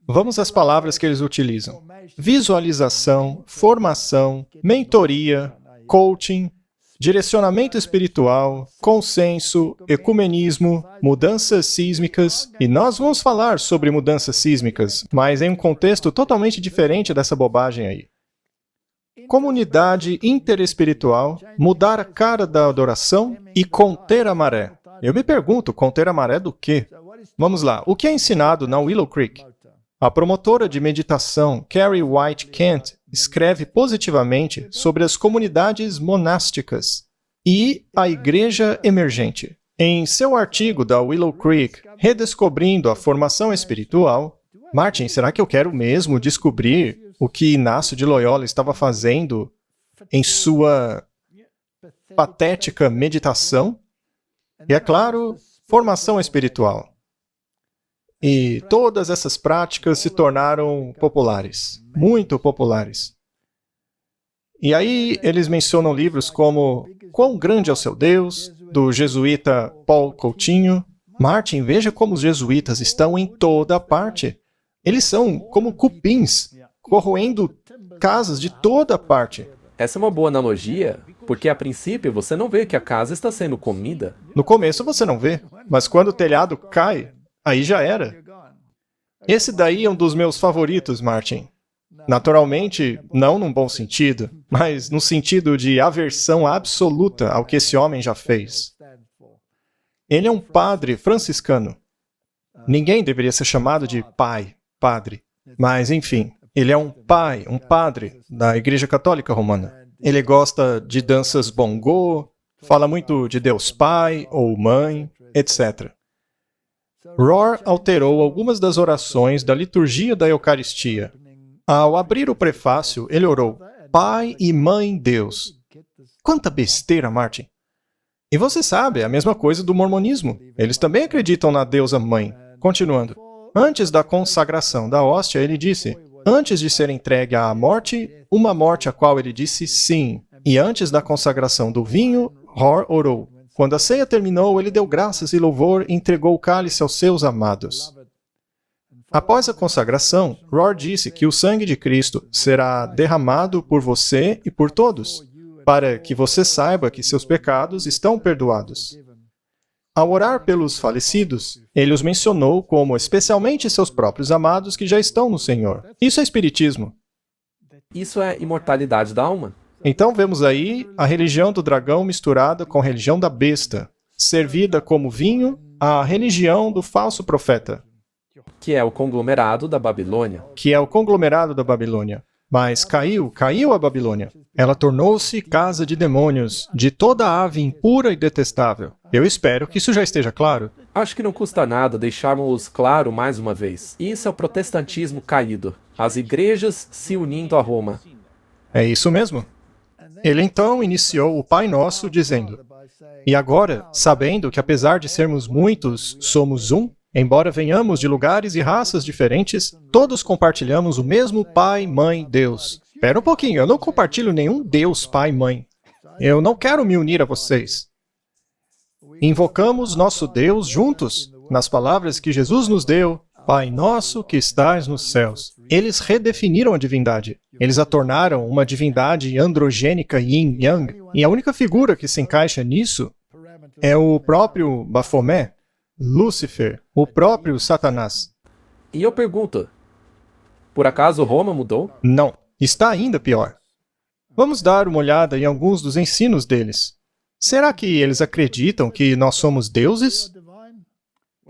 Vamos às palavras que eles utilizam. Visualização, formação, mentoria, coaching, direcionamento espiritual, consenso, ecumenismo, mudanças sísmicas, e nós vamos falar sobre mudanças sísmicas, mas em um contexto totalmente diferente dessa bobagem aí. Comunidade interespiritual, mudar a cara da adoração e conter a maré. Eu me pergunto, conter a maré do quê? Vamos lá, o que é ensinado na Willow Creek? A promotora de meditação Carrie White Kent escreve positivamente sobre as comunidades monásticas e a igreja emergente. Em seu artigo da Willow Creek, Redescobrindo a Formação Espiritual, Martin, será que eu quero mesmo descobrir o que Inácio de Loyola estava fazendo em sua patética meditação? E é claro, formação espiritual. E todas essas práticas se tornaram populares, muito populares. E aí eles mencionam livros como Quão Grande é o Seu Deus, do jesuíta Paul Coutinho. Martin, veja como os jesuítas estão em toda parte. Eles são como cupins, corroendo casas de toda parte. Essa é uma boa analogia, porque a princípio você não vê que a casa está sendo comida. No começo você não vê, mas quando o telhado cai, aí já era. Esse daí é um dos meus favoritos, Martin. Naturalmente, não num bom sentido, mas no sentido de aversão absoluta ao que esse homem já fez. Ele é um padre franciscano. Ninguém deveria ser chamado de pai, padre. Mas, enfim, ele é um pai, um padre da Igreja Católica Romana. Ele gosta de danças bongô, fala muito de Deus Pai ou Mãe, etc. Rohr alterou algumas das orações da liturgia da Eucaristia. Ao abrir o prefácio, ele orou, Pai e Mãe Deus. Quanta besteira, Martin! E você sabe, é a mesma coisa do mormonismo. Eles também acreditam na deusa mãe. Continuando. Antes da consagração da hóstia, ele disse, antes de ser entregue à morte, uma morte a qual ele disse sim. E antes da consagração do vinho, Rohr orou. Quando a ceia terminou, ele deu graças e louvor e entregou o cálice aos seus amados. Após a consagração, Rohr disse que o sangue de Cristo será derramado por você e por todos, para que você saiba que seus pecados estão perdoados. Ao orar pelos falecidos, ele os mencionou como especialmente seus próprios amados que já estão no Senhor. Isso é espiritismo. Isso é imortalidade da alma. Então vemos aí a religião do dragão misturada com a religião da besta, servida como vinho à religião do falso profeta. que é o conglomerado da Babilônia. Mas caiu a Babilônia. Ela tornou-se casa de demônios, de toda ave impura e detestável. Eu espero que isso já esteja claro. Acho que não custa nada deixarmos claro mais uma vez. Isso é o protestantismo caído. As igrejas se unindo a Roma. É isso mesmo. Ele então iniciou o Pai Nosso dizendo: "E agora, sabendo que apesar de sermos muitos, somos um, embora venhamos de lugares e raças diferentes, todos compartilhamos o mesmo Pai, Mãe, Deus." Espera um pouquinho, eu não compartilho nenhum Deus, Pai, Mãe. Eu não quero me unir a vocês. Invocamos nosso Deus juntos, nas palavras que Jesus nos deu: Pai nosso que estás nos céus. Eles redefiniram a divindade. Eles a tornaram uma divindade androgênica yin-yang. E a única figura que se encaixa nisso é o próprio Baphomet, Lúcifer, o próprio Satanás. E eu pergunto, por acaso Roma mudou? Não, está ainda pior. Vamos dar uma olhada em alguns dos ensinos deles. Será que eles acreditam que nós somos deuses?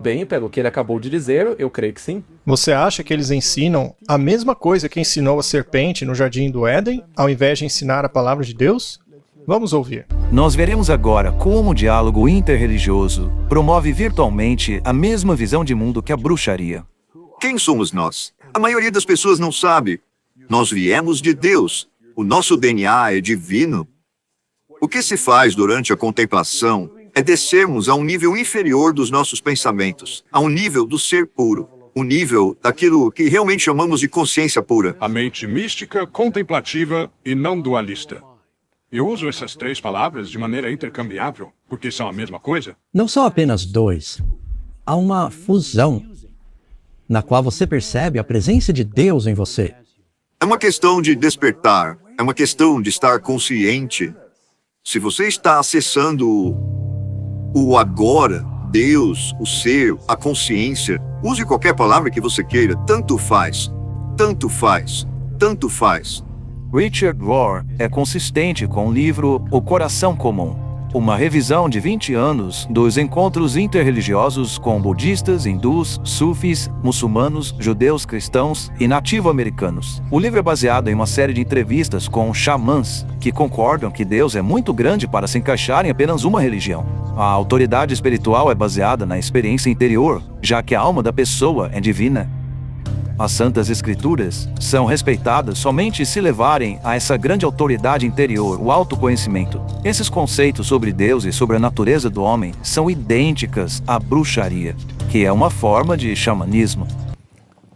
Bem, pelo que ele acabou de dizer, eu creio que sim. Você acha que eles ensinam a mesma coisa que ensinou a serpente no Jardim do Éden, ao invés de ensinar a palavra de Deus? Vamos ouvir. Nós veremos agora como o diálogo interreligioso promove virtualmente a mesma visão de mundo que a bruxaria. Quem somos nós? A maioria das pessoas não sabe. Nós viemos de Deus. O nosso DNA é divino. O que se faz durante a contemplação é descermos a um nível inferior dos nossos pensamentos, a um nível do ser puro, o nível daquilo que realmente chamamos de consciência pura. A mente mística, contemplativa e não dualista. Eu uso essas três palavras de maneira intercambiável, porque são a mesma coisa. Não são apenas dois. Há uma fusão, na qual você percebe a presença de Deus em você. É uma questão de despertar, é uma questão de estar consciente. Se você está acessando o agora, Deus, o ser, a consciência, use qualquer palavra que você queira, tanto faz, tanto faz, tanto faz. Richard Rohr é consistente com o livro O Coração Comum, uma revisão de 20 anos dos encontros interreligiosos com budistas, hindus, sufis, muçulmanos, judeus, cristãos e nativo-americanos. O livro é baseado em uma série de entrevistas com xamãs que concordam que Deus é muito grande para se encaixar em apenas uma religião. A autoridade espiritual é baseada na experiência interior, já que a alma da pessoa é divina. As Santas Escrituras são respeitadas somente se levarem a essa grande autoridade interior, o autoconhecimento. Esses conceitos sobre Deus e sobre a natureza do homem são idênticas à bruxaria, que é uma forma de xamanismo.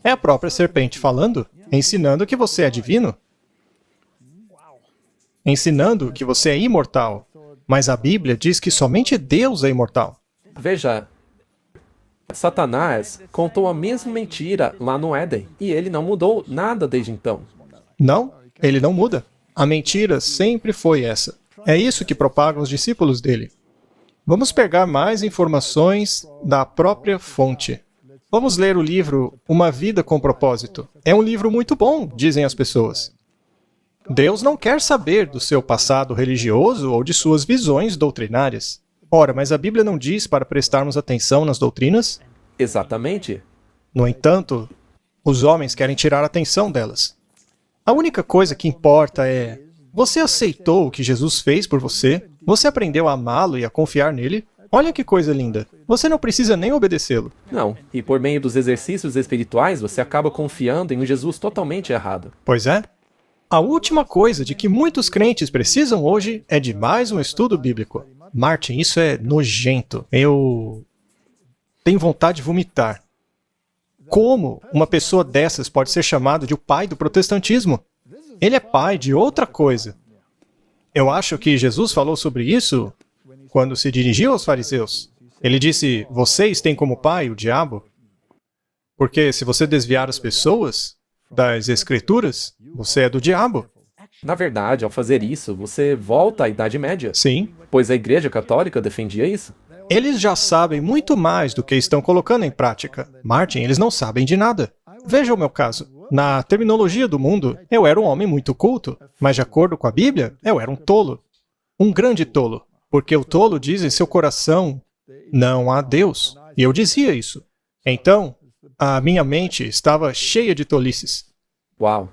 É a própria serpente falando, ensinando que você é divino. Ensinando que você é imortal. Mas a Bíblia diz que somente Deus é imortal. Veja, Satanás contou a mesma mentira lá no Éden, e ele não mudou nada desde então. Não, ele não muda. A mentira sempre foi essa. É isso que propagam os discípulos dele. Vamos pegar mais informações da própria fonte. Vamos ler o livro Uma Vida com Propósito. É um livro muito bom, dizem as pessoas. Deus não quer saber do seu passado religioso ou de suas visões doutrinárias. Ora, mas a Bíblia não diz para prestarmos atenção nas doutrinas? Exatamente. No entanto, os homens querem tirar a atenção delas. A única coisa que importa é: você aceitou o que Jesus fez por você? Você aprendeu a amá-lo e a confiar nele? Olha que coisa linda. Você não precisa nem obedecê-lo. Não, e por meio dos exercícios espirituais, você acaba confiando em um Jesus totalmente errado. Pois é. A última coisa de que muitos crentes precisam hoje é de mais um estudo bíblico. Martin, isso é nojento. Eu tenho vontade de vomitar. Como uma pessoa dessas pode ser chamada de o pai do protestantismo? Ele é pai de outra coisa. Eu acho que Jesus falou sobre isso quando se dirigiu aos fariseus. Ele disse: vocês têm como pai o diabo? Porque se você desviar as pessoas das Escrituras, você é do diabo. Na verdade, ao fazer isso, você volta à Idade Média. Sim. Pois a Igreja Católica defendia isso. Eles já sabem muito mais do que estão colocando em prática. Martin, eles não sabem de nada. Veja o meu caso. Na terminologia do mundo, eu era um homem muito culto, mas de acordo com a Bíblia, eu era um tolo. Um grande tolo. Porque o tolo diz em seu coração: não há Deus. E eu dizia isso. Então, a minha mente estava cheia de tolices. Uau!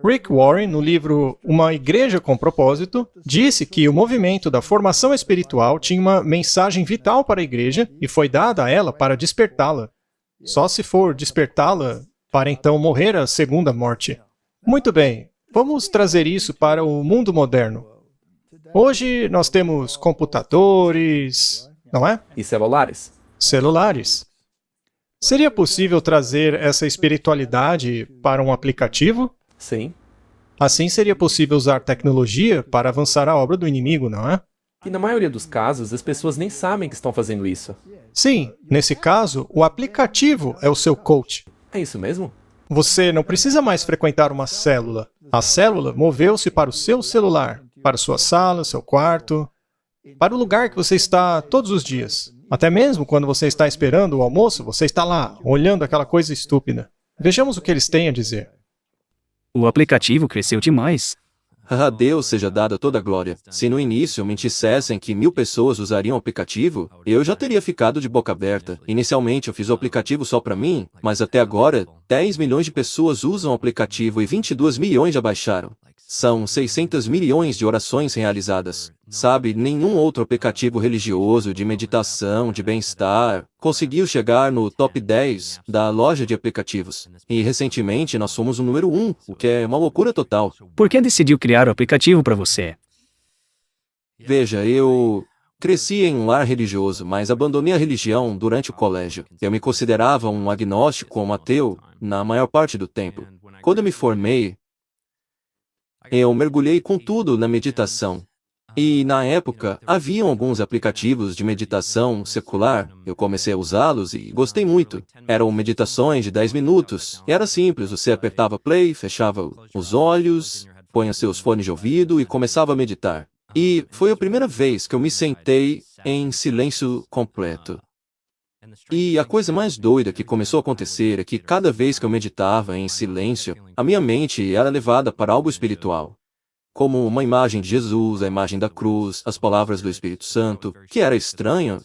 Rick Warren, no livro Uma Igreja com Propósito, disse que o movimento da formação espiritual tinha uma mensagem vital para a igreja e foi dada a ela para despertá-la. Só se for despertá-la para então morrer a segunda morte. Muito bem, vamos trazer isso para o mundo moderno. Hoje nós temos computadores, não é? E celulares? Celulares. Seria possível trazer essa espiritualidade para um aplicativo? Sim. Assim seria possível usar tecnologia para avançar a obra do inimigo, não é? E na maioria dos casos, as pessoas nem sabem que estão fazendo isso. Sim, nesse caso, o aplicativo é o seu coach. É isso mesmo? Você não precisa mais frequentar uma célula. A célula moveu-se para o seu celular, para sua sala, seu quarto, para o lugar que você está todos os dias. Até mesmo quando você está esperando o almoço, você está lá, olhando aquela coisa estúpida. Vejamos o que eles têm a dizer. O aplicativo cresceu demais. A Deus seja dada toda a glória. Se no início me dissessem que 1000 pessoas usariam o aplicativo, eu já teria ficado de boca aberta. Inicialmente eu fiz o aplicativo só para mim, mas até agora, 10 milhões de pessoas usam o aplicativo e 22 milhões já baixaram. São 600 milhões de orações realizadas. Sabe, nenhum outro aplicativo religioso, de meditação, de bem-estar, conseguiu chegar no top 10 da loja de aplicativos. E recentemente nós fomos o número 1, o que é uma loucura total. Por que decidiu criar o aplicativo para você? Veja, eu cresci em um lar religioso, mas abandonei a religião durante o colégio. Eu me considerava um agnóstico ou um ateu na maior parte do tempo. Quando eu me formei, eu mergulhei com tudo na meditação. E, na época, haviam alguns aplicativos de meditação secular. Eu comecei a usá-los e gostei muito. Eram meditações de 10 minutos. E era simples, você apertava play, fechava os olhos, põe seus fones de ouvido e começava a meditar. E foi a primeira vez que eu me sentei em silêncio completo. E a coisa mais doida que começou a acontecer é que cada vez que eu meditava em silêncio, a minha mente era levada para algo espiritual. Como uma imagem de Jesus, a imagem da cruz, as palavras do Espírito Santo, que era estranho,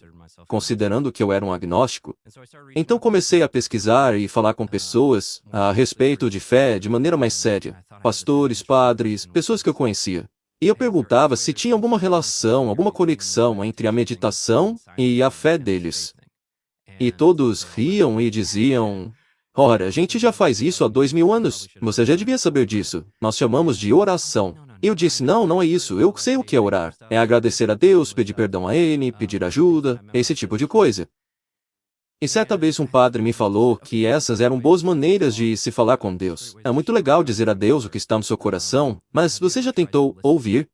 considerando que eu era um agnóstico. Então comecei a pesquisar e falar com pessoas a respeito de fé de maneira mais séria. Pastores, padres, pessoas que eu conhecia. E eu perguntava se tinha alguma relação, alguma conexão entre a meditação e a fé deles. E todos riam e diziam: ora, a gente já faz isso há 2000 anos. Você já devia saber disso. Nós chamamos de oração. Eu disse: não, não é isso. Eu sei o que é orar. É agradecer a Deus, pedir perdão a Ele, pedir ajuda, esse tipo de coisa. E certa vez um padre me falou que essas eram boas maneiras de se falar com Deus. É muito legal dizer a Deus o que está no seu coração, mas você já tentou ouvir?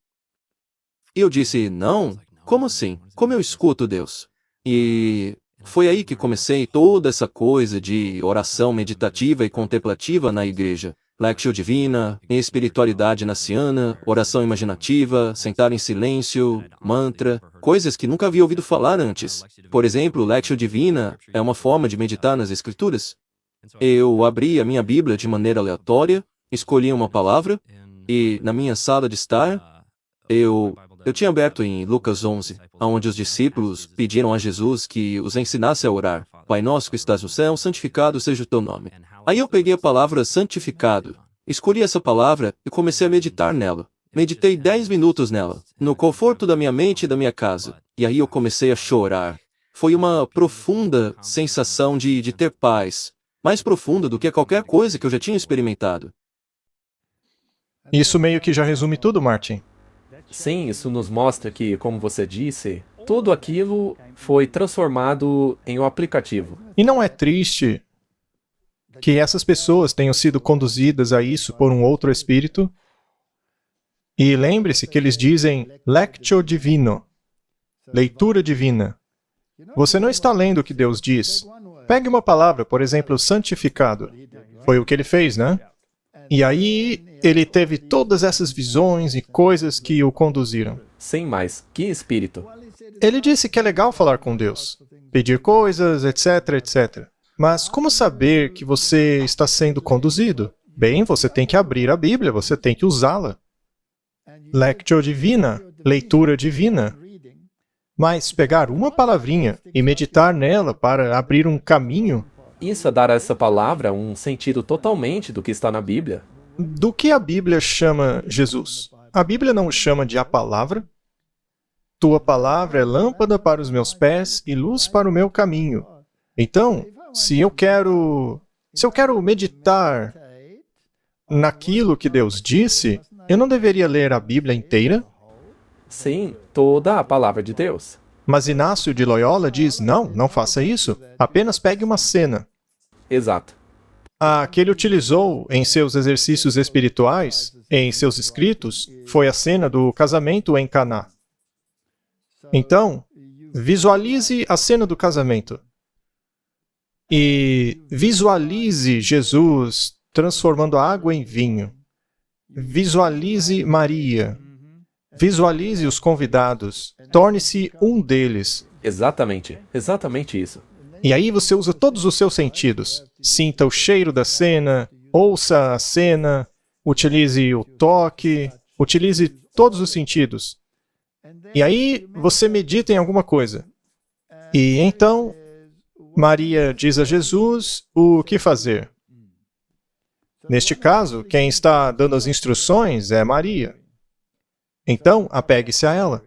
E eu disse: não. Como assim? Como eu escuto Deus? E foi aí que comecei toda essa coisa de oração meditativa e contemplativa na igreja. Lectio Divina, espiritualidade naciana, oração imaginativa, sentar em silêncio, mantra, coisas que nunca havia ouvido falar antes. Por exemplo, Lectio Divina é uma forma de meditar nas Escrituras. Eu abri a minha Bíblia de maneira aleatória, escolhi uma palavra, e na minha sala de estar, eu tinha aberto em Lucas 11, onde os discípulos pediram a Jesus que os ensinasse a orar. Pai nosso que estás no céu, santificado seja o teu nome. Aí eu peguei a palavra santificado, escolhi essa palavra e comecei a meditar nela. Meditei 10 minutos nela, no conforto da minha mente e da minha casa. E aí eu comecei a chorar. Foi uma profunda sensação de ter paz, mais profunda do que qualquer coisa que eu já tinha experimentado. Isso meio que já resume tudo, Martin. Sim, isso nos mostra que, como você disse, tudo aquilo foi transformado em um aplicativo. E não é triste que essas pessoas tenham sido conduzidas a isso por um outro espírito? E lembre-se que eles dizem Lectio Divino, leitura divina. Você não está lendo o que Deus diz. Pegue uma palavra, por exemplo, santificado. Foi o que ele fez, né? E aí ele teve todas essas visões e coisas que o conduziram. Sem mais, que espírito? Ele disse que é legal falar com Deus, pedir coisas, etc, etc. Mas como saber que você está sendo conduzido? Bem, você tem que abrir a Bíblia, você tem que usá-la. Lectio Divina, leitura divina. Mas pegar uma palavrinha e meditar nela para abrir um caminho, isso é dar a essa palavra um sentido totalmente do que está na Bíblia. Do que a Bíblia chama Jesus? A Bíblia não o chama de a palavra. Tua palavra é lâmpada para os meus pés e luz para o meu caminho. Então, se eu quero meditar naquilo que Deus disse, eu não deveria ler a Bíblia inteira? Sim, toda a palavra de Deus. Mas Inácio de Loyola diz, não faça isso. Apenas pegue uma cena. Exato. A que ele utilizou em seus exercícios espirituais, em seus escritos, foi a cena do casamento em Caná. Então, visualize a cena do casamento. E visualize Jesus transformando a água em vinho. Visualize Maria. Visualize os convidados. Torne-se um deles. Exatamente isso. E aí você usa todos os seus sentidos. Sinta o cheiro da cena, ouça a cena, utilize o toque, utilize todos os sentidos. E aí você medita em alguma coisa. E então, Maria diz a Jesus o que fazer. Neste caso, quem está dando as instruções é Maria. Então, apegue-se a ela.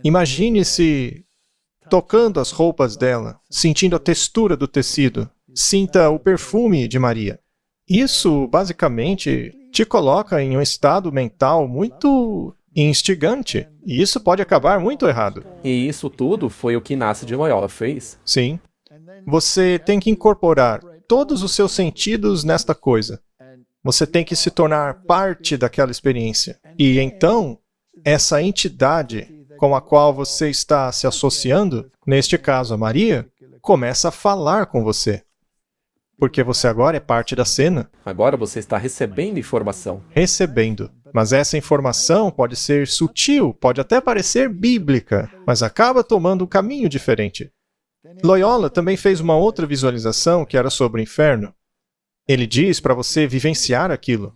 Imagine-se tocando as roupas dela, sentindo a textura do tecido. Sinta o perfume de Maria. Isso, basicamente, te coloca em um estado mental muito instigante. E isso pode acabar muito errado. E isso tudo foi o que Inácio de Loyola fez. Sim. Você tem que incorporar todos os seus sentidos nesta coisa. Você tem que se tornar parte daquela experiência. E então, essa entidade com a qual você está se associando, neste caso a Maria, começa a falar com você. Porque você agora é parte da cena. Agora você está recebendo informação. Recebendo. Mas essa informação pode ser sutil, pode até parecer bíblica, mas acaba tomando um caminho diferente. Loyola também fez uma outra visualização que era sobre o inferno. Ele diz para você vivenciar aquilo.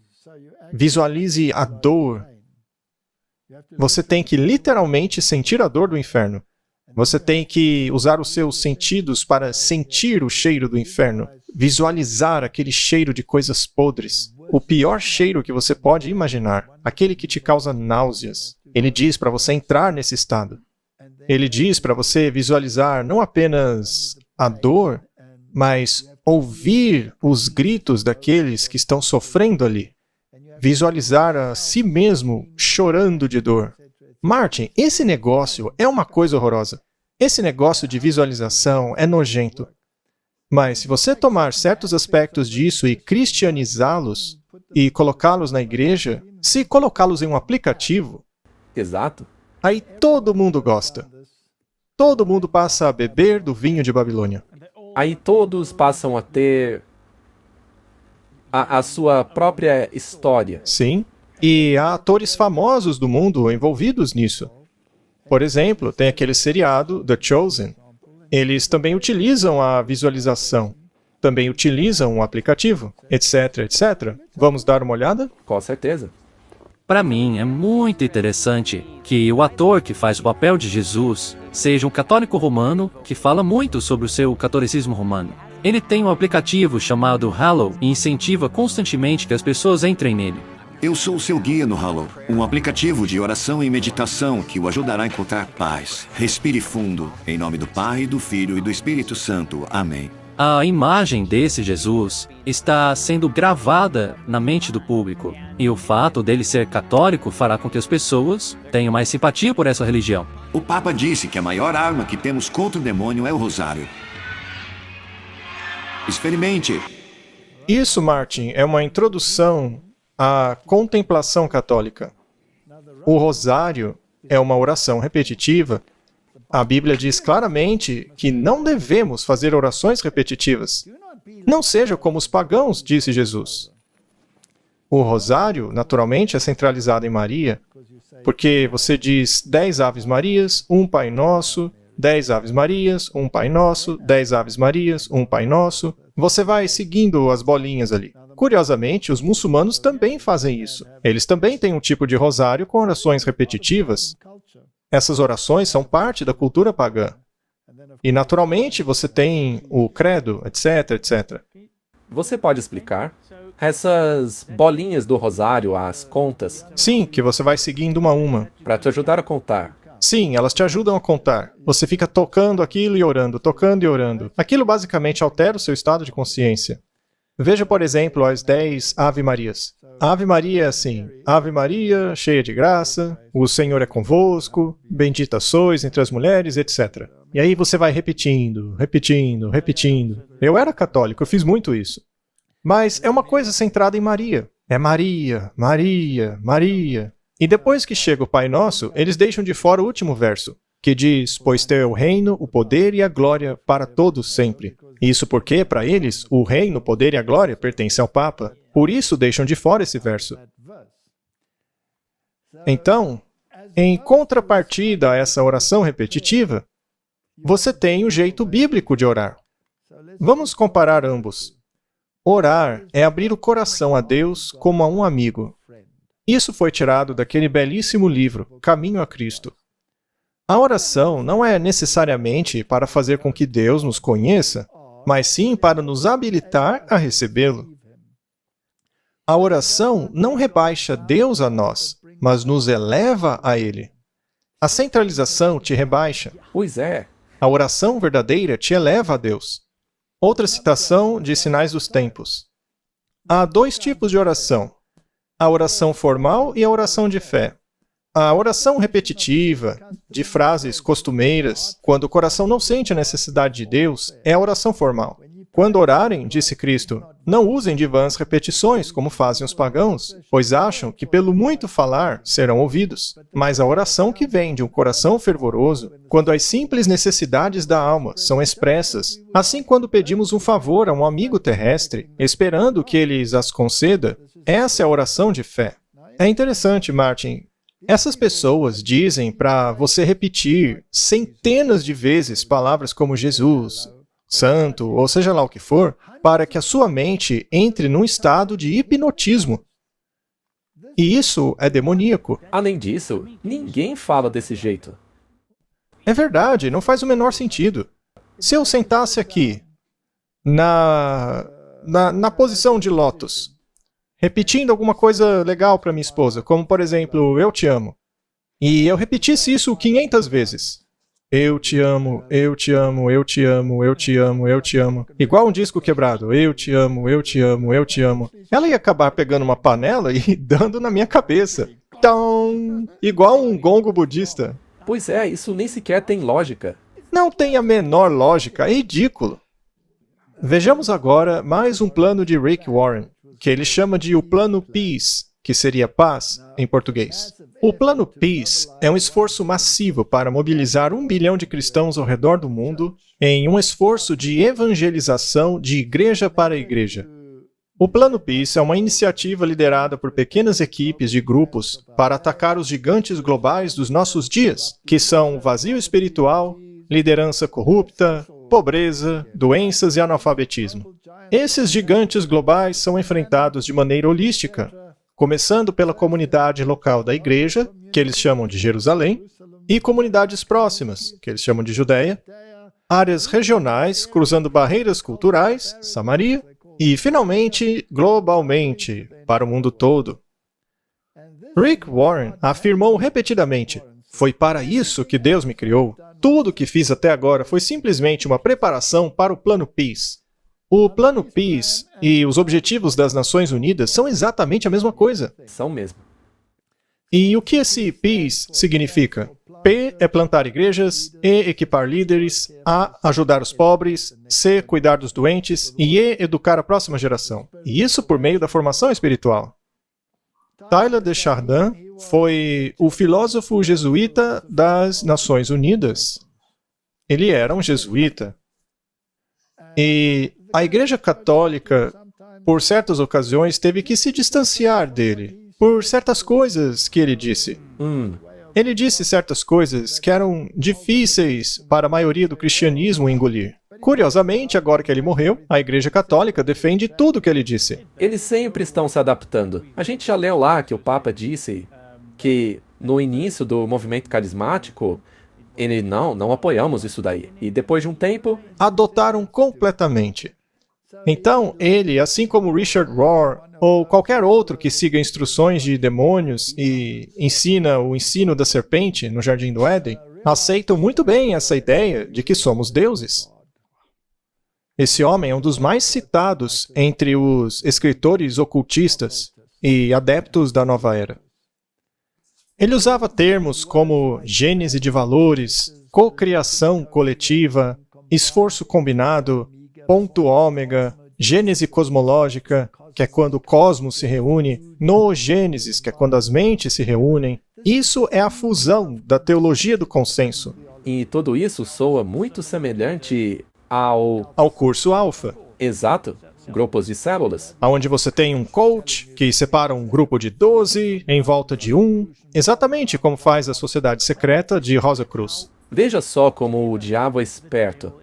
Visualize a dor. Você tem que literalmente sentir a dor do inferno. Você tem que usar os seus sentidos para sentir o cheiro do inferno. Visualizar aquele cheiro de coisas podres. O pior cheiro que você pode imaginar. Aquele que te causa náuseas. Ele diz para você entrar nesse estado. Ele diz para você visualizar não apenas a dor, mas ouvir os gritos daqueles que estão sofrendo ali. Visualizar a si mesmo chorando de dor. Martin, esse negócio é uma coisa horrorosa. Esse negócio de visualização é nojento. Mas se você tomar certos aspectos disso e cristianizá-los e colocá-los na igreja, se colocá-los em um aplicativo, exato, aí todo mundo gosta. Todo mundo passa a beber do vinho de Babilônia. Aí todos passam a ter a sua própria história. Sim, e há atores famosos do mundo envolvidos nisso. Por exemplo, tem aquele seriado, The Chosen. Eles também utilizam a visualização, também utilizam um aplicativo, etc, etc. Vamos dar uma olhada? Com certeza. Para mim, é muito interessante que o ator que faz o papel de Jesus seja um católico romano que fala muito sobre o seu catolicismo romano. Ele tem um aplicativo chamado Hallow e incentiva constantemente que as pessoas entrem nele. Eu sou o seu guia no Hallow, um aplicativo de oração e meditação que o ajudará a encontrar paz. Respire fundo, em nome do Pai, do Filho e do Espírito Santo. Amém. A imagem desse Jesus está sendo gravada na mente do público, e o fato dele ser católico fará com que as pessoas tenham mais simpatia por essa religião. O Papa disse que a maior arma que temos contra o demônio é o rosário. Experimente. Isso, Martin, é uma introdução à contemplação católica. O rosário é uma oração repetitiva. A Bíblia diz claramente que não devemos fazer orações repetitivas. Não seja como os pagãos, disse Jesus. O rosário, naturalmente, é centralizado em Maria, porque você diz 10 Aves Marias, um Pai Nosso, 10 Aves Marias, um Pai Nosso, 10 Aves Marias, um Pai Nosso. Você vai seguindo as bolinhas ali. Curiosamente, os muçulmanos também fazem isso. Eles também têm um tipo de rosário com orações repetitivas. Essas orações são parte da cultura pagã. E naturalmente você tem o credo, etc, etc. Você pode explicar? Essas bolinhas do rosário, as contas, Sim, que você vai seguindo uma a uma. para te ajudar a contar. Sim, elas te ajudam a contar. Você fica tocando aquilo e orando, tocando e orando. Aquilo basicamente altera o seu estado de consciência. Veja, por exemplo, as 10 Ave Marias. Ave Maria é assim: Ave Maria, cheia de graça, o Senhor é convosco, bendita sois entre as mulheres, etc. E aí você vai repetindo, repetindo, repetindo. Eu era católico, eu fiz muito isso. Mas é uma coisa centrada em Maria. É Maria, Maria, Maria. E depois que chega o Pai Nosso, eles deixam de fora o último verso, que diz: pois teu é o reino, o poder e a glória para todos sempre. Isso porque, para eles, o reino, o poder e a glória pertencem ao Papa. Por isso deixam de fora esse verso. Então, em contrapartida a essa oração repetitiva, você tem o jeito bíblico de orar. Vamos comparar ambos. Orar é abrir o coração a Deus como a um amigo. Isso foi tirado daquele belíssimo livro, Caminho a Cristo. A oração não é necessariamente para fazer com que Deus nos conheça, mas sim para nos habilitar a recebê-lo. A oração não rebaixa Deus a nós, mas nos eleva a Ele. A centralização te rebaixa. Pois é. A oração verdadeira te eleva a Deus. Outra citação de Sinais dos Tempos. Há dois tipos de oração: a oração formal e a oração de fé. A oração repetitiva, de frases costumeiras, quando o coração não sente a necessidade de Deus, é a oração formal. Quando orarem, disse Cristo, não usem de vãs repetições, como fazem os pagãos, pois acham que pelo muito falar serão ouvidos. Mas a oração que vem de um coração fervoroso, quando as simples necessidades da alma são expressas, assim quando pedimos um favor a um amigo terrestre, esperando que ele as conceda, essa é a oração de fé. É interessante, Martin. Essas pessoas dizem para você repetir centenas de vezes palavras como Jesus, Santo, ou seja lá o que for, para que a sua mente entre num estado de hipnotismo. E isso é demoníaco. Além disso, ninguém fala desse jeito. É verdade, não faz o menor sentido. Se eu sentasse aqui, na posição de lótus, repetindo alguma coisa legal para minha esposa, como por exemplo, eu te amo, e eu repetisse isso 500 vezes. Eu te amo, eu te amo, eu te amo, eu te amo, eu te amo. Igual um disco quebrado. Eu te amo, eu te amo, eu te amo. Ela ia acabar pegando uma panela e dando na minha cabeça. Então, igual um gongo budista. Pois é, isso nem sequer tem lógica. Não tem a menor lógica, é ridículo. Vejamos agora mais um plano de Rick Warren, que ele chama de o Plano Peace, que seria paz em português. O Plano Peace é um esforço massivo para mobilizar 1 bilhão de cristãos ao redor do mundo em um esforço de evangelização de igreja para igreja. O Plano Peace é uma iniciativa liderada por pequenas equipes de grupos para atacar os gigantes globais dos nossos dias, que são o vazio espiritual, liderança corrupta, pobreza, doenças e analfabetismo. Esses gigantes globais são enfrentados de maneira holística, começando pela comunidade local da igreja, que eles chamam de Jerusalém, e comunidades próximas, que eles chamam de Judéia, áreas regionais, cruzando barreiras culturais, Samaria, e, finalmente, globalmente, para o mundo todo. Rick Warren afirmou repetidamente: foi para isso que Deus me criou. Tudo o que fiz até agora foi simplesmente uma preparação para o Plano Peace. O Plano Peace e os Objetivos das Nações Unidas são exatamente a mesma coisa. São mesmo. E o que esse Peace significa? P é plantar igrejas, E equipar líderes, A ajudar os pobres, C cuidar dos doentes e E educar a próxima geração. E isso por meio da formação espiritual. Tyler de Chardin foi o filósofo jesuíta das Nações Unidas. Ele era um jesuíta. E a Igreja Católica, por certas ocasiões, teve que se distanciar dele, por certas coisas que ele disse. Ele disse certas coisas que eram difíceis para a maioria do cristianismo engolir. Curiosamente, agora que ele morreu, a Igreja Católica defende tudo o que ele disse. Eles sempre estão se adaptando. A gente já leu lá que o Papa disse que, no início do movimento carismático, Ele, não apoiamos isso daí. E depois de um tempo, adotaram completamente. Então, ele, assim como Richard Rohr ou qualquer outro que siga instruções de demônios e ensina o ensino da serpente no Jardim do Éden, aceitam muito bem essa ideia de que somos deuses. Esse homem é um dos mais citados entre os escritores ocultistas e adeptos da nova era. Ele usava termos como gênese de valores, cocriação coletiva, esforço combinado, ponto ômega, gênese cosmológica, que é quando o cosmos se reúne, noogênesis, que é quando as mentes se reúnem. Isso é a fusão da teologia do consenso. E tudo isso soa muito semelhante ao curso alfa. Exato. Grupos de células. Onde você tem um coach que separa um grupo de 12 em volta de um, exatamente como faz a Sociedade Secreta de Rosa Cruz. Veja só como o diabo é esperto.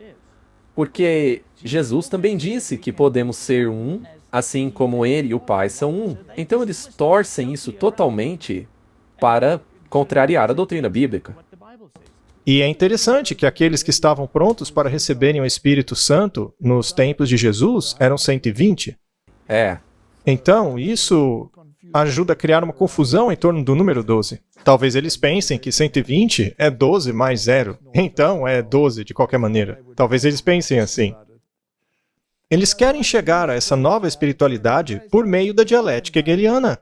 Porque Jesus também disse que podemos ser um, assim como ele e o Pai são um. Então eles torcem isso totalmente para contrariar a doutrina bíblica. E é interessante que aqueles que estavam prontos para receberem o Espírito Santo nos tempos de Jesus eram 120. Então, isso ajuda a criar uma confusão em torno do número 12. Talvez eles pensem que 120 é 12 mais 0. Então, é 12 de qualquer maneira. Talvez eles pensem assim. Eles querem chegar a essa nova espiritualidade por meio da dialética hegeliana.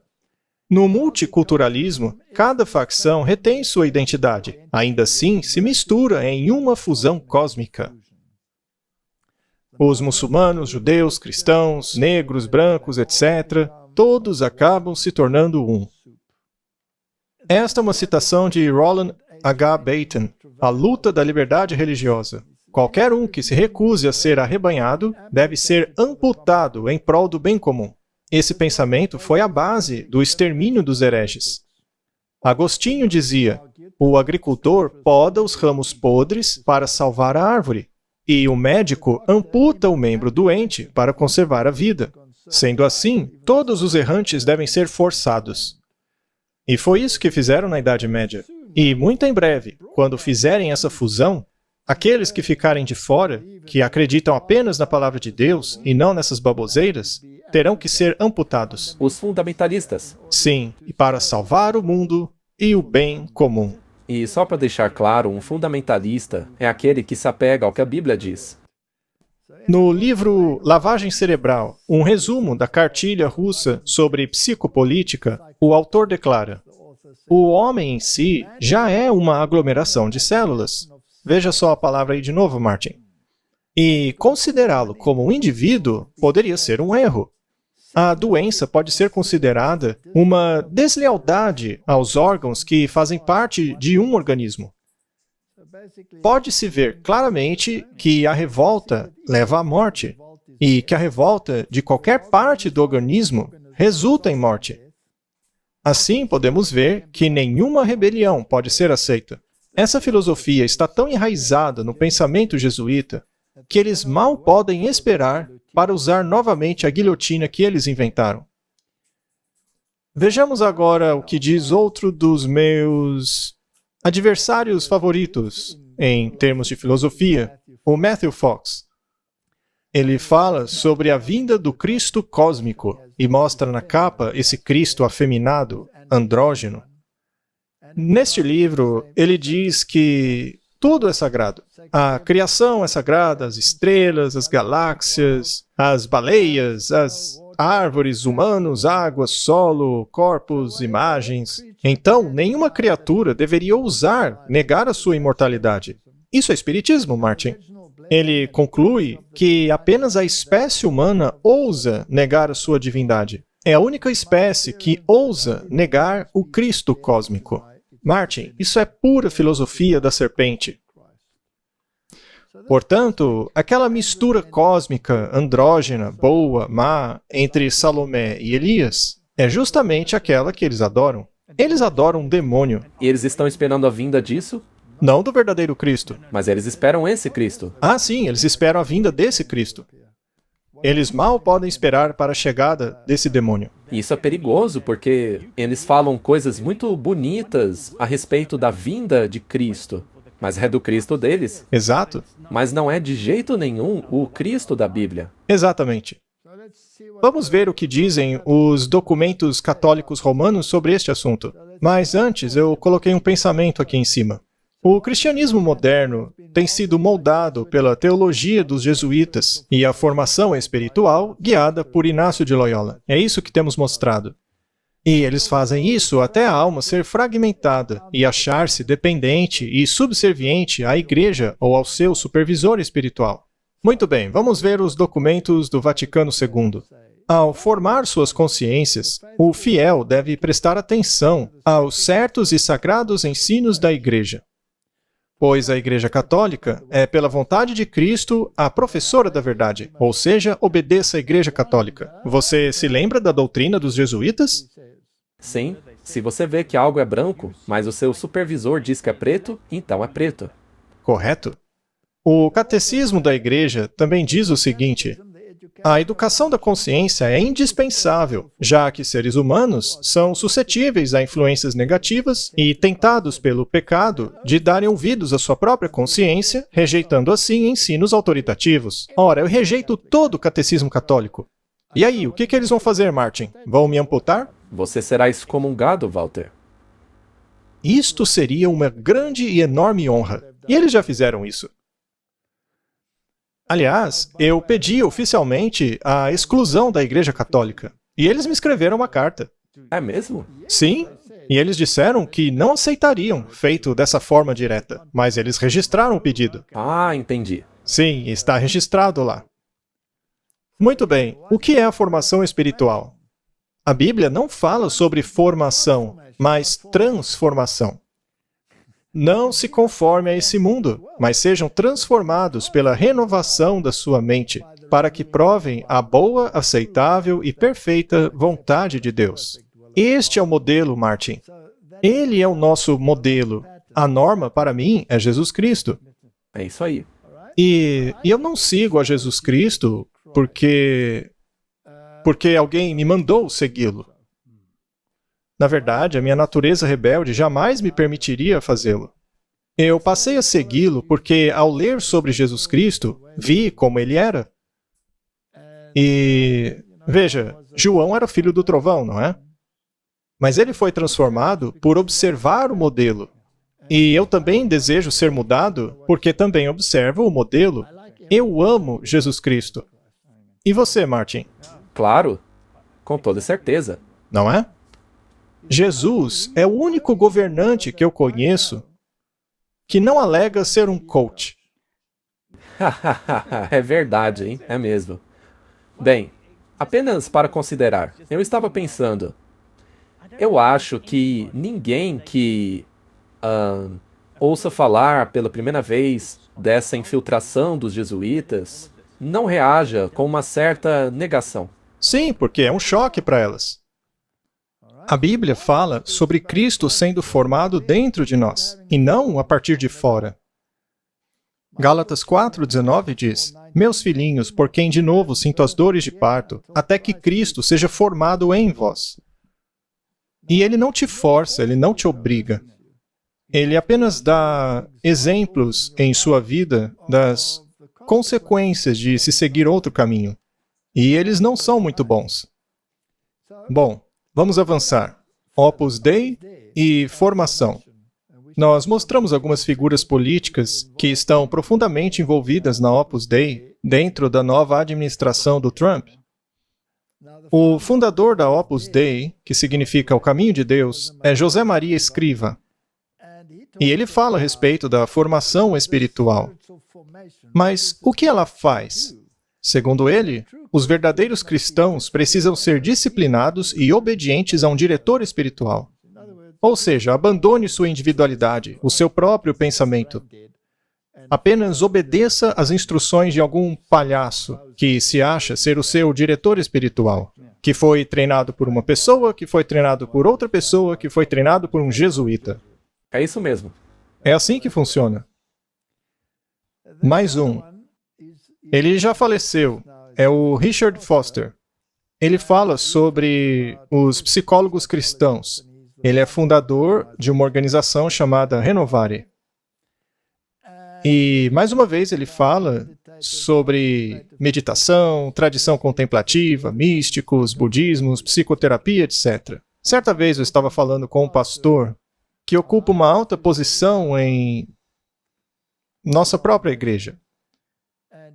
No multiculturalismo, cada facção retém sua identidade. Ainda assim, se mistura em uma fusão cósmica. Os muçulmanos, judeus, cristãos, negros, brancos, etc., todos acabam se tornando um. Esta é uma citação de Roland H. Baton, A Luta da Liberdade Religiosa. Qualquer um que se recuse a ser arrebanhado deve ser amputado em prol do bem comum. Esse pensamento foi a base do extermínio dos hereges. Agostinho dizia: o agricultor poda os ramos podres para salvar a árvore, e o médico amputa o membro doente para conservar a vida. Sendo assim, todos os errantes devem ser forçados. E foi isso que fizeram na Idade Média. E muito em breve, quando fizerem essa fusão, aqueles que ficarem de fora, que acreditam apenas na palavra de Deus e não nessas baboseiras, terão que ser amputados. Os fundamentalistas. Sim, e para salvar o mundo e o bem comum. E só para deixar claro, um fundamentalista é aquele que se apega ao que a Bíblia diz. No livro Lavagem Cerebral, um resumo da cartilha russa sobre psicopolítica, o autor declara: o homem em si já é uma aglomeração de células. Veja só a palavra aí de novo, Martin. E considerá-lo como um indivíduo poderia ser um erro. A doença pode ser considerada uma deslealdade aos órgãos que fazem parte de um organismo. Pode-se ver claramente que a revolta leva à morte, e que a revolta de qualquer parte do organismo resulta em morte. Assim, podemos ver que nenhuma rebelião pode ser aceita. Essa filosofia está tão enraizada no pensamento jesuíta que eles mal podem esperar para usar novamente a guilhotina que eles inventaram. Vejamos agora o que diz outro dos meus adversários favoritos em termos de filosofia, o Matthew Fox. Ele fala sobre a vinda do Cristo cósmico e mostra na capa esse Cristo afeminado, andrógeno. Neste livro, ele diz que tudo é sagrado. A criação é sagrada, as estrelas, as galáxias, as baleias, as árvores, humanos, água, solo, corpos, imagens. Então, nenhuma criatura deveria ousar negar a sua imortalidade. Isso é espiritismo, Martin. Ele conclui que apenas a espécie humana ousa negar a sua divindade. É a única espécie que ousa negar o Cristo cósmico. Martin, isso é pura filosofia da serpente. Portanto, aquela mistura cósmica, andrógena, boa, má, entre Salomé e Elias, é justamente aquela que eles adoram. Eles adoram um demônio. E eles estão esperando a vinda disso? Não do verdadeiro Cristo. Mas eles esperam esse Cristo. Ah, sim, eles esperam a vinda desse Cristo. Eles mal podem esperar para a chegada desse demônio. E isso é perigoso, porque eles falam coisas muito bonitas a respeito da vinda de Cristo. Mas é do Cristo deles. Exato. Mas não é de jeito nenhum o Cristo da Bíblia. Exatamente. Vamos ver o que dizem os documentos católicos romanos sobre este assunto. Mas antes, eu coloquei um pensamento aqui em cima. O cristianismo moderno tem sido moldado pela teologia dos jesuítas e a formação espiritual guiada por Inácio de Loyola. É isso que temos mostrado. E eles fazem isso até a alma ser fragmentada e achar-se dependente e subserviente à igreja ou ao seu supervisor espiritual. Muito bem, vamos ver os documentos do Vaticano II. Ao formar suas consciências, o fiel deve prestar atenção aos certos e sagrados ensinos da igreja. Pois a Igreja Católica é, pela vontade de Cristo, a professora da verdade, ou seja, obedeça à Igreja Católica. Você se lembra da doutrina dos jesuítas? Sim, se você vê que algo é branco, mas o seu supervisor diz que é preto, então é preto. Correto. O Catecismo da Igreja também diz o seguinte: a educação da consciência é indispensável, já que seres humanos são suscetíveis a influências negativas e tentados pelo pecado de darem ouvidos à sua própria consciência, rejeitando assim ensinos autoritativos. Ora, eu rejeito todo o catecismo católico. E aí, o que eles vão fazer, Martin? Vão me amputar? Você será excomungado, Walter. Isto seria uma grande e enorme honra. E eles já fizeram isso. Aliás, eu pedi oficialmente a exclusão da Igreja Católica. E eles me escreveram uma carta. É mesmo? Sim. E eles disseram que não aceitariam, feito dessa forma direta. Mas eles registraram o pedido. Ah, entendi. Sim, está registrado lá. Muito bem. O que é a formação espiritual? A Bíblia não fala sobre formação, mas transformação. Não se conforme a esse mundo, mas sejam transformados pela renovação da sua mente, para que provem a boa, aceitável e perfeita vontade de Deus. Este é o modelo, Martin. Ele é o nosso modelo. A norma, para mim, é Jesus Cristo. É isso aí. E eu não sigo a Jesus Cristo porque alguém me mandou segui-lo. Na verdade, a minha natureza rebelde jamais me permitiria fazê-lo. Eu passei a segui-lo porque, ao ler sobre Jesus Cristo, vi como ele era. E, veja, João era filho do trovão, não é? Mas ele foi transformado por observar o modelo. E eu também desejo ser mudado porque também observo o modelo. Eu amo Jesus Cristo. E você, Martin? Claro, com toda certeza. Não é? Jesus é o único governante que eu conheço que não alega ser um coach. É verdade, hein? É mesmo. Bem, apenas para considerar, eu estava pensando, eu acho que ninguém que ouça falar pela primeira vez dessa infiltração dos jesuítas não reaja com uma certa negação. Sim, porque é um choque para elas. A Bíblia fala sobre Cristo sendo formado dentro de nós, e não a partir de fora. Gálatas 4:19 diz: meus filhinhos, por quem de novo sinto as dores de parto, até que Cristo seja formado em vós. E ele não te força, ele não te obriga. Ele apenas dá exemplos em sua vida das consequências de se seguir outro caminho. E eles não são muito bons. Bom, vamos avançar. Opus Dei e formação. Nós mostramos algumas figuras políticas que estão profundamente envolvidas na Opus Dei dentro da nova administração do Trump. O fundador da Opus Dei, que significa o caminho de Deus, é José Maria Escriva. E ele fala a respeito da formação espiritual. Mas o que ela faz? Segundo ele, os verdadeiros cristãos precisam ser disciplinados e obedientes a um diretor espiritual. Ou seja, abandone sua individualidade, o seu próprio pensamento. Apenas obedeça às instruções de algum palhaço que se acha ser o seu diretor espiritual, que foi treinado por uma pessoa, que foi treinado por outra pessoa, que foi treinado por um jesuíta. É isso mesmo. É assim que funciona. Mais um. Ele já faleceu. É o Richard Foster. Ele fala sobre os psicólogos cristãos. Ele é fundador de uma organização chamada Renovare. E, mais uma vez, ele fala sobre meditação, tradição contemplativa, místicos, budismos, psicoterapia, etc. Certa vez eu estava falando com um pastor que ocupa uma alta posição em nossa própria igreja.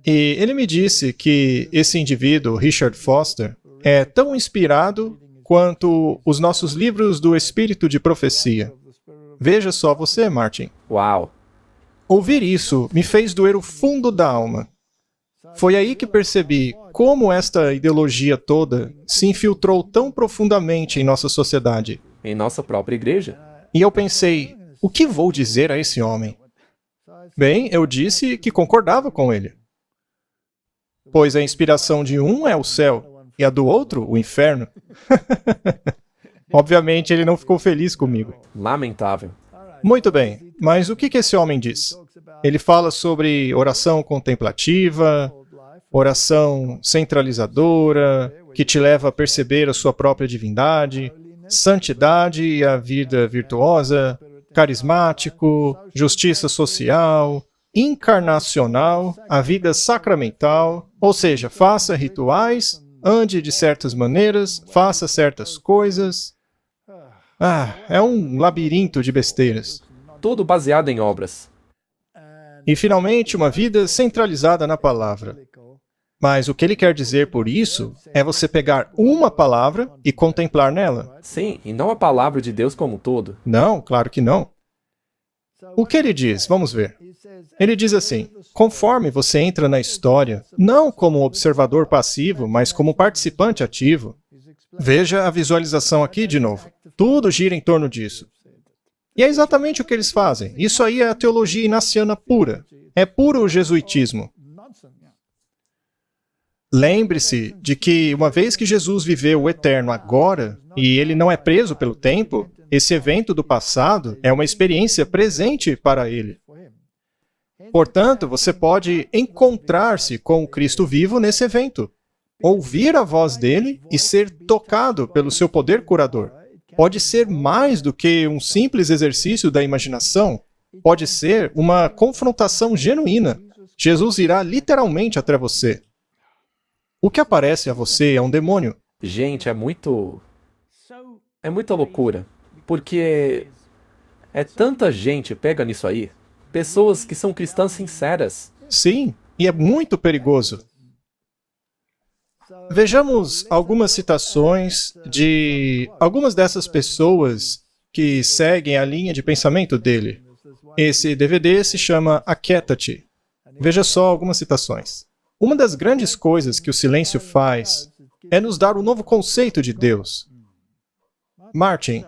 E ele me disse que esse indivíduo, Richard Foster, é tão inspirado quanto os nossos livros do Espírito de Profecia. Veja só você, Martin. Uau! Ouvir isso me fez doer o fundo da alma. Foi aí que percebi como esta ideologia toda se infiltrou tão profundamente em nossa sociedade. Em nossa própria igreja. E eu pensei, o que vou dizer a esse homem? Bem, eu disse que concordava com ele. Pois a inspiração de um é o céu, e a do outro, o inferno. Obviamente, ele não ficou feliz comigo. Lamentável. Muito bem, mas o que esse homem diz? Ele fala sobre oração contemplativa, oração centralizadora, que te leva a perceber a sua própria divindade, santidade e a vida virtuosa, carismático, justiça social, encarnacional, a vida sacramental, ou seja, faça rituais, ande de certas maneiras, faça certas coisas. É um labirinto de besteiras. Tudo baseado em obras. E, finalmente, uma vida centralizada na palavra. Mas o que ele quer dizer por isso é você pegar uma palavra e contemplar nela. Sim, e não a palavra de Deus como um todo. Não, claro que não. O que ele diz? Vamos ver. Ele diz assim, conforme você entra na história, não como um observador passivo, mas como participante ativo. Veja a visualização aqui de novo. Tudo gira em torno disso. E é exatamente o que eles fazem. Isso aí é a teologia inaciana pura. É puro jesuitismo. Lembre-se de que, uma vez que Jesus viveu o eterno agora, e ele não é preso pelo tempo, esse evento do passado é uma experiência presente para ele. Portanto, você pode encontrar-se com o Cristo vivo nesse evento. Ouvir a voz dele e ser tocado pelo seu poder curador. Pode ser mais do que um simples exercício da imaginação. Pode ser uma confrontação genuína. Jesus irá literalmente até você. O que aparece a você é um demônio. Gente, é muita loucura. Porque é tanta gente pega nisso aí. Pessoas que são cristãs sinceras. Sim, e é muito perigoso. Vejamos algumas citações de algumas dessas pessoas que seguem a linha de pensamento dele. Esse DVD se chama Aquieta-te. Veja só algumas citações. Uma das grandes coisas que o silêncio faz é nos dar um novo conceito de Deus. Martin,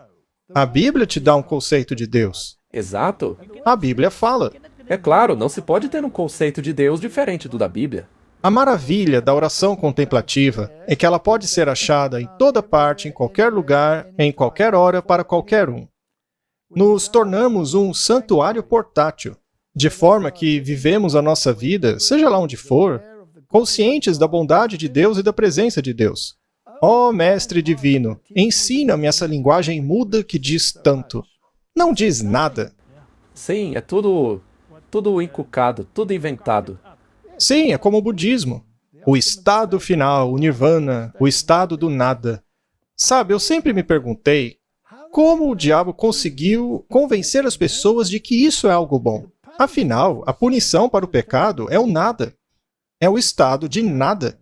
a Bíblia te dá um conceito de Deus. Exato. A Bíblia fala. É claro, não se pode ter um conceito de Deus diferente do da Bíblia. A maravilha da oração contemplativa é que ela pode ser achada em toda parte, em qualquer lugar, em qualquer hora, para qualquer um. Nos tornamos um santuário portátil, de forma que vivemos a nossa vida, seja lá onde for, conscientes da bondade de Deus e da presença de Deus. Ó Mestre Divino, ensina-me essa linguagem muda que diz tanto. Não diz nada. Sim, é tudo encucado, tudo inventado. Sim, é como o budismo. O estado final, o nirvana, o estado do nada. Sabe, eu sempre me perguntei como o diabo conseguiu convencer as pessoas de que isso é algo bom. Afinal, a punição para o pecado é o nada. É o estado de nada.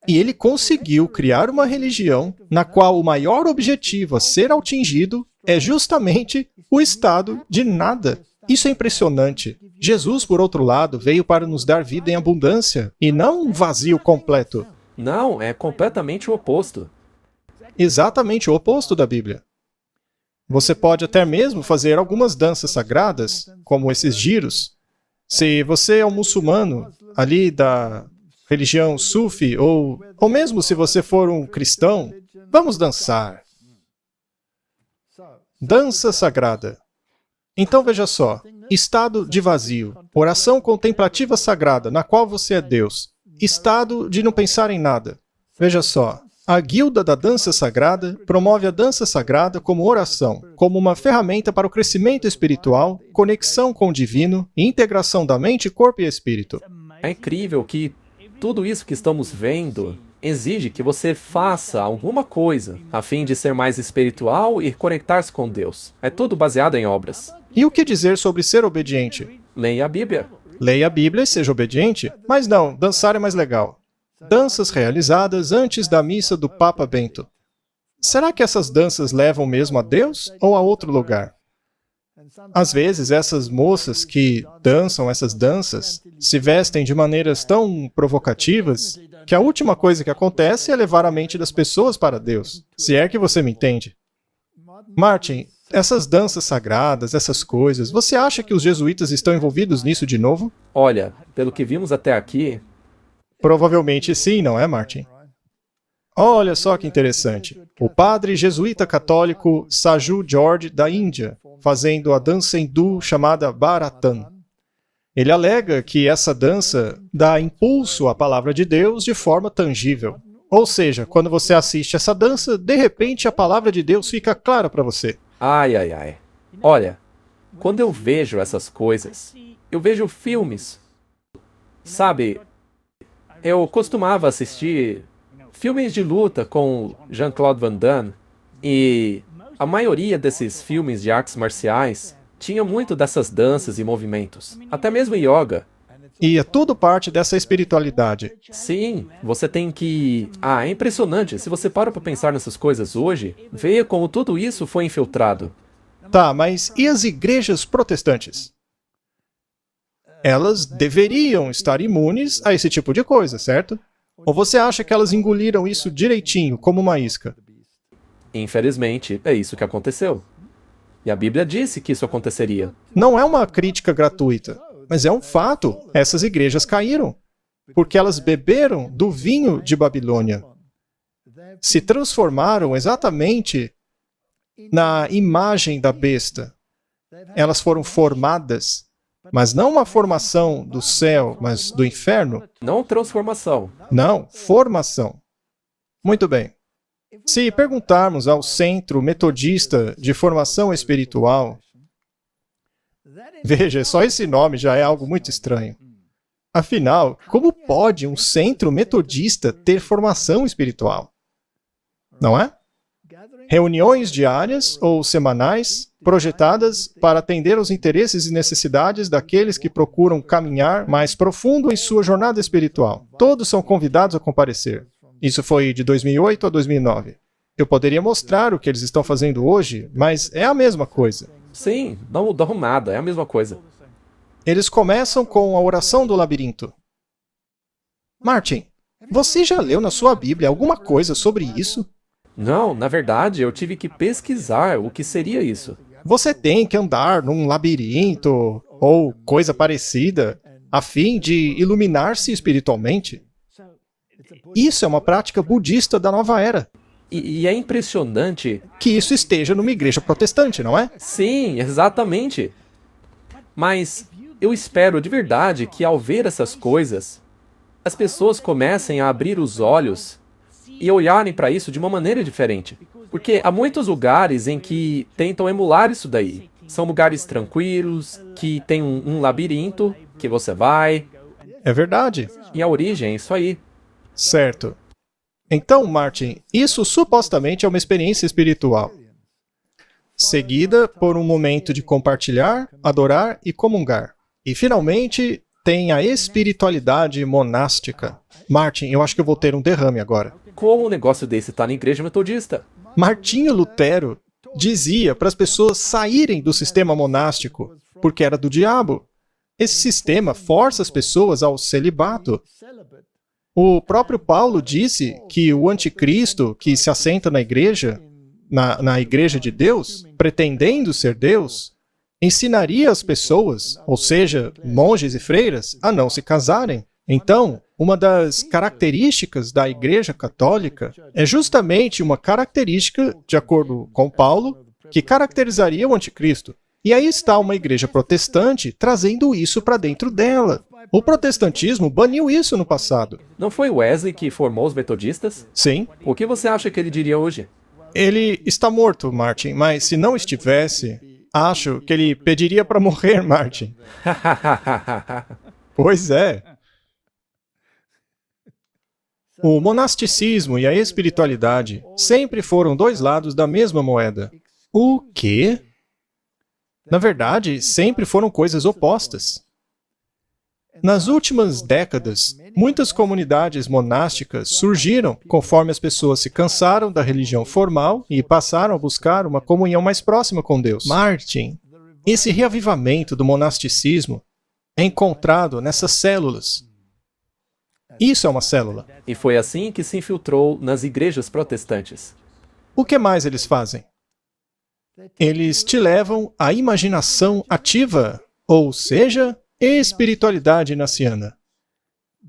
E ele conseguiu criar uma religião na qual o maior objetivo a ser atingido é justamente o estado de nada. Isso é impressionante. Jesus, por outro lado, veio para nos dar vida em abundância e não um vazio completo. Não, é completamente o oposto. Exatamente o oposto da Bíblia. Você pode até mesmo fazer algumas danças sagradas, como esses giros. Se você é um muçulmano, ali da religião sufi, ou mesmo se você for um cristão, vamos dançar. Dança sagrada. Então veja só, estado de vazio, oração contemplativa sagrada, na qual você é Deus, estado de não pensar em nada. Veja só, A Guilda da Dança Sagrada promove a dança sagrada como oração, como uma ferramenta para o crescimento espiritual, conexão com o divino e integração da mente, corpo e espírito. É incrível que tudo isso que estamos vendo exige que você faça alguma coisa a fim de ser mais espiritual e conectar-se com Deus. É tudo baseado em obras. E o que dizer sobre ser obediente? Leia a Bíblia. Leia a Bíblia e seja obediente? Mas não, dançar é mais legal. Danças realizadas antes da missa do Papa Bento. Será que essas danças levam mesmo a Deus ou a outro lugar? Às vezes, essas moças que dançam essas danças se vestem de maneiras tão provocativas que a última coisa que acontece é levar a mente das pessoas para Deus. Se é que você me entende. Martin, essas danças sagradas, essas coisas, você acha que os jesuítas estão envolvidos nisso de novo? Olha, pelo que vimos até aqui... Provavelmente sim, não é, Martin? Olha só que interessante. O padre jesuíta católico Saju George da Índia, fazendo a dança hindu chamada Bharatan. Ele alega que essa dança dá impulso à palavra de Deus de forma tangível. Ou seja, quando você assiste essa dança, de repente a palavra de Deus fica clara para você. Ai, ai, ai. Olha, quando eu vejo essas coisas, eu vejo filmes. Sabe, eu costumava assistir filmes de luta com Jean-Claude Van Damme e a maioria desses filmes de artes marciais tinha muito dessas danças e movimentos, até mesmo yoga. E é tudo parte dessa espiritualidade. Sim, você tem que... é impressionante, se você para pensar nessas coisas hoje, veja como tudo isso foi infiltrado. Tá, mas e as igrejas protestantes? Elas deveriam estar imunes a esse tipo de coisa, certo? Ou você acha que elas engoliram isso direitinho, como uma isca? Infelizmente, é isso que aconteceu. E a Bíblia disse que isso aconteceria. Não é uma crítica gratuita, mas é um fato. Essas igrejas caíram, porque elas beberam do vinho de Babilônia. Se transformaram exatamente na imagem da besta. Elas foram formadas, mas não uma formação do céu, mas do inferno. Não transformação. Não, formação. Muito bem. Se perguntarmos ao Centro Metodista de Formação Espiritual, veja, só esse nome já é algo muito estranho. Afinal, como pode um centro metodista ter formação espiritual? Não é? Reuniões diárias ou semanais projetadas para atender aos interesses e necessidades daqueles que procuram caminhar mais profundo em sua jornada espiritual. Todos são convidados a comparecer. Isso foi de 2008 a 2009. Eu poderia mostrar o que eles estão fazendo hoje, mas é a mesma coisa. Sim, não mudou nada, é a mesma coisa. Eles começam com a oração do labirinto. Martin, você já leu na sua Bíblia alguma coisa sobre isso? Não, na verdade, eu tive que pesquisar o que seria isso. Você tem que andar num labirinto ou coisa parecida a fim de iluminar-se espiritualmente. Isso é uma prática budista da nova era. E é impressionante... que isso esteja numa igreja protestante, não é? Sim, exatamente. Mas eu espero de verdade que ao ver essas coisas, as pessoas comecem a abrir os olhos e olharem para isso de uma maneira diferente. Porque há muitos lugares em que tentam emular isso daí. São lugares tranquilos, que tem um labirinto, que você vai... É verdade. E a origem é isso aí. Certo. Então, Martin, isso supostamente é uma experiência espiritual, seguida por um momento de compartilhar, adorar e comungar. E, finalmente, tem a espiritualidade monástica. Martin, eu acho que eu vou ter um derrame agora. Como um negócio desse está na igreja metodista? Martinho Lutero dizia para as pessoas saírem do sistema monástico, porque era do diabo. Esse sistema força as pessoas ao celibato. O próprio Paulo disse que o anticristo que se assenta na igreja, na igreja de Deus, pretendendo ser Deus, ensinaria as pessoas, ou seja, monges e freiras, a não se casarem. Então, uma das características da Igreja Católica é justamente uma característica, de acordo com Paulo, que caracterizaria o anticristo. E aí está uma igreja protestante trazendo isso para dentro dela. O protestantismo baniu isso no passado. Não foi Wesley que formou os metodistas? Sim. O que você acha que ele diria hoje? Ele está morto, Martin, mas se não estivesse, acho que ele pediria para morrer, Martin. Pois é. O monasticismo e a espiritualidade sempre foram dois lados da mesma moeda. O quê? Na verdade, sempre foram coisas opostas. Nas últimas décadas, muitas comunidades monásticas surgiram conforme as pessoas se cansaram da religião formal e passaram a buscar uma comunhão mais próxima com Deus. Martin, esse reavivamento do monasticismo é encontrado nessas células. Isso é uma célula. E foi assim que se infiltrou nas igrejas protestantes. O que mais eles fazem? Eles te levam à imaginação ativa, ou seja, espiritualidade inaciana.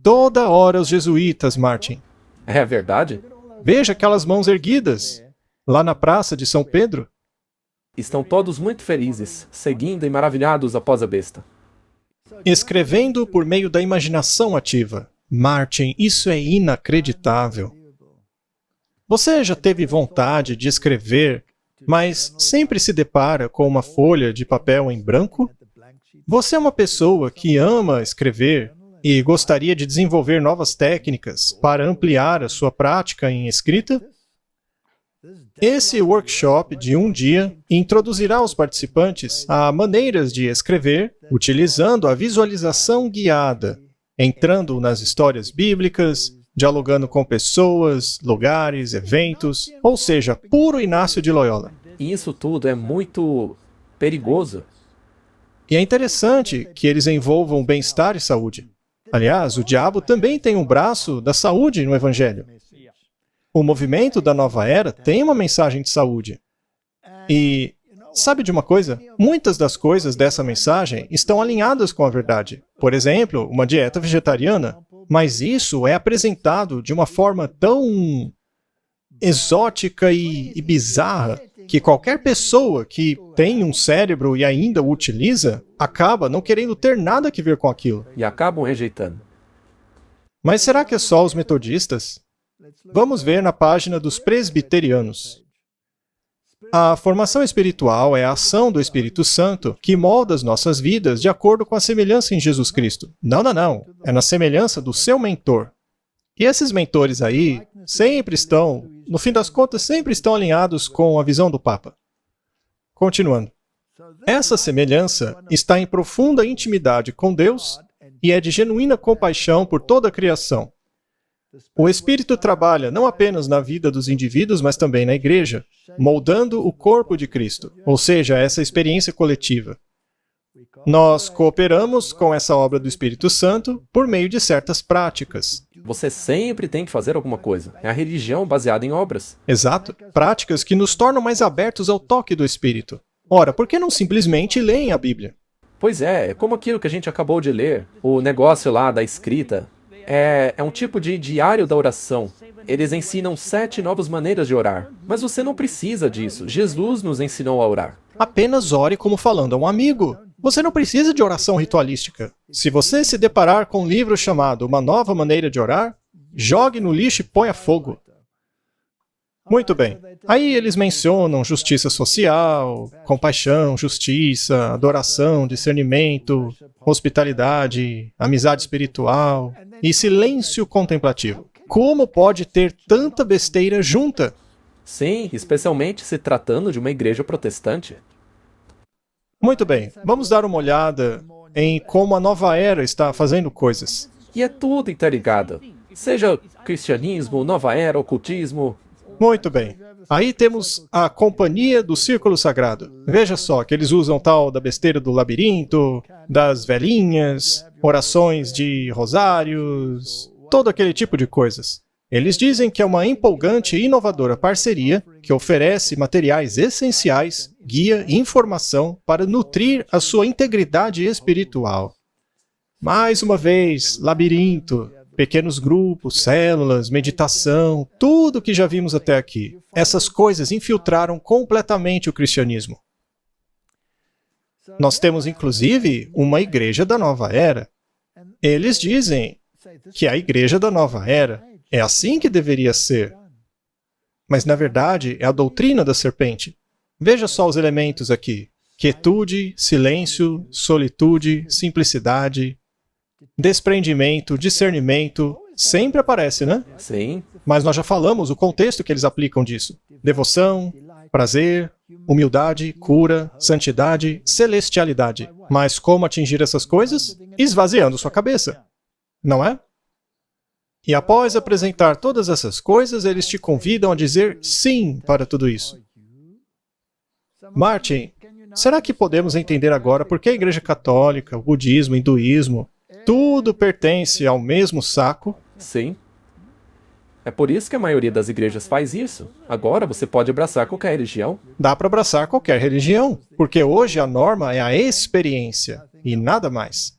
Toda hora os jesuítas, Martin. É verdade? Veja aquelas mãos erguidas, lá na praça de São Pedro. Estão todos muito felizes, seguindo e maravilhados após a besta. Escrevendo por meio da imaginação ativa. Martin, isso é inacreditável. Você já teve vontade de escrever, mas sempre se depara com uma folha de papel em branco? Você é uma pessoa que ama escrever e gostaria de desenvolver novas técnicas para ampliar a sua prática em escrita? Esse workshop de um dia introduzirá os participantes a maneiras de escrever utilizando a visualização guiada, entrando nas histórias bíblicas, dialogando com pessoas, lugares, eventos, ou seja, puro Inácio de Loyola. E isso tudo é muito perigoso. E é interessante que eles envolvam bem-estar e saúde. Aliás, o diabo também tem um braço da saúde no Evangelho. O movimento da nova era tem uma mensagem de saúde. E sabe de uma coisa? Muitas das coisas dessa mensagem estão alinhadas com a verdade. Por exemplo, uma dieta vegetariana. Mas isso é apresentado de uma forma tão exótica e bizarra que qualquer pessoa que tem um cérebro e ainda o utiliza acaba não querendo ter nada a ver com aquilo. E acabam rejeitando. Mas será que é só os metodistas? Vamos ver na página dos presbiterianos. A formação espiritual é a ação do Espírito Santo que molda as nossas vidas de acordo com a semelhança em Jesus Cristo. Não. É na semelhança do seu mentor. E esses mentores aí sempre estão, no fim das contas, sempre estão alinhados com a visão do Papa. Continuando. Essa semelhança está em profunda intimidade com Deus e é de genuína compaixão por toda a criação. O Espírito trabalha não apenas na vida dos indivíduos, mas também na igreja, moldando o corpo de Cristo, ou seja, essa experiência coletiva. Nós cooperamos com essa obra do Espírito Santo por meio de certas práticas. Você sempre tem que fazer alguma coisa. É a religião baseada em obras. Exato. Práticas que nos tornam mais abertos ao toque do Espírito. Ora, por que não simplesmente leem a Bíblia? Pois é como aquilo que a gente acabou de ler, o negócio lá da escrita. É um tipo de diário da oração. Eles ensinam 7 novas maneiras de orar. Mas você não precisa disso. Jesus nos ensinou a orar. Apenas ore como falando a um amigo. Você não precisa de oração ritualística. Se você se deparar com um livro chamado Uma Nova Maneira de Orar, jogue no lixo e ponha fogo. Muito bem. Aí eles mencionam justiça social, compaixão, justiça, adoração, discernimento, hospitalidade, amizade espiritual e silêncio contemplativo. Como pode ter tanta besteira junta? Sim, especialmente se tratando de uma igreja protestante. Muito bem, vamos dar uma olhada em como a nova era está fazendo coisas. E é tudo interligado. Seja cristianismo, nova era, ocultismo. Muito bem. Aí temos a Companhia do Círculo Sagrado. Veja só que eles usam tal da besteira do labirinto, das velhinhas, orações de rosários, todo aquele tipo de coisas. Eles dizem que é uma empolgante e inovadora parceria que oferece materiais essenciais, guia e informação para nutrir a sua integridade espiritual. Mais uma vez, labirinto, pequenos grupos, células, meditação, tudo o que já vimos até aqui. Essas coisas infiltraram completamente o cristianismo. Nós temos, inclusive, uma igreja da nova era. Eles dizem que a igreja da nova era é assim que deveria ser. Mas, na verdade, é a doutrina da serpente. Veja só os elementos aqui. Quietude, silêncio, solitude, simplicidade, desprendimento, discernimento. Sempre aparece, né? Sim. Mas nós já falamos o contexto que eles aplicam disso. Devoção, prazer, humildade, cura, santidade, celestialidade. Mas como atingir essas coisas? Esvaziando sua cabeça. Não é? E após apresentar todas essas coisas, eles te convidam a dizer sim para tudo isso. Martin, será que podemos entender agora por que a Igreja Católica, o budismo, o hinduísmo, tudo pertence ao mesmo saco? Sim. É por isso que a maioria das igrejas faz isso. Agora você pode abraçar qualquer religião. Dá para abraçar qualquer religião, porque hoje a norma é a experiência e nada mais.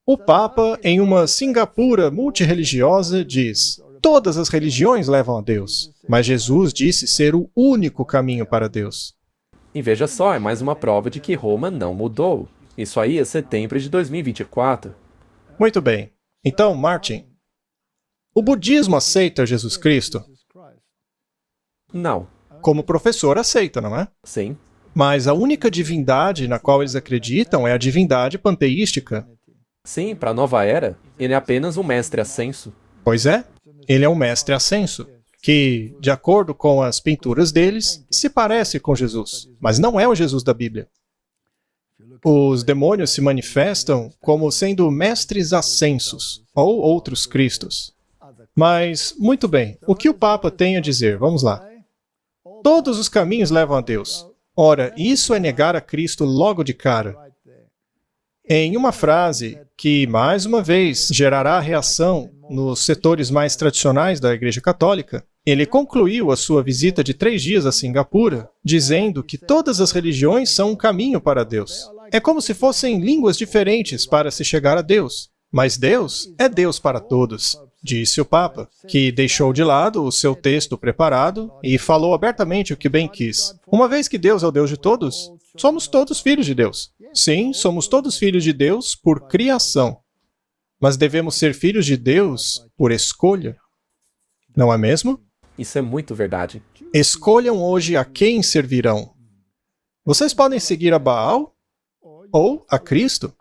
O Papa, em uma Singapura multirreligiosa, diz: todas as religiões levam a Deus, mas Jesus disse ser o único caminho para Deus. E veja só, é mais uma prova de que Roma não mudou. Isso aí é setembro de 2024. Muito bem. Então, Martin, o budismo aceita Jesus Cristo? Não. Como professor, aceita, não é? Sim. Mas a única divindade na qual eles acreditam é a divindade panteística. Sim, para a nova era, ele é apenas um mestre ascenso. Pois é, ele é um mestre ascenso, que, de acordo com as pinturas deles, se parece com Jesus, mas não é o Jesus da Bíblia. Os demônios se manifestam como sendo mestres ascensos, ou outros cristos. Mas, muito bem, o que o Papa tem a dizer? Vamos lá. Todos os caminhos levam a Deus. Ora, isso é negar a Cristo logo de cara. Em uma frase que, mais uma vez, gerará reação nos setores mais tradicionais da Igreja Católica, ele concluiu a sua visita de 3 dias a Singapura, dizendo que todas as religiões são um caminho para Deus. É como se fossem línguas diferentes para se chegar a Deus. Mas Deus é Deus para todos, disse o Papa, que deixou de lado o seu texto preparado e falou abertamente o que bem quis. Uma vez que Deus é o Deus de todos, somos todos filhos de Deus. Sim, somos todos filhos de Deus por criação. Mas devemos ser filhos de Deus por escolha. Não é mesmo? Isso é muito verdade. Escolham hoje a quem servirão. Vocês podem seguir a Baal ou a Cristo.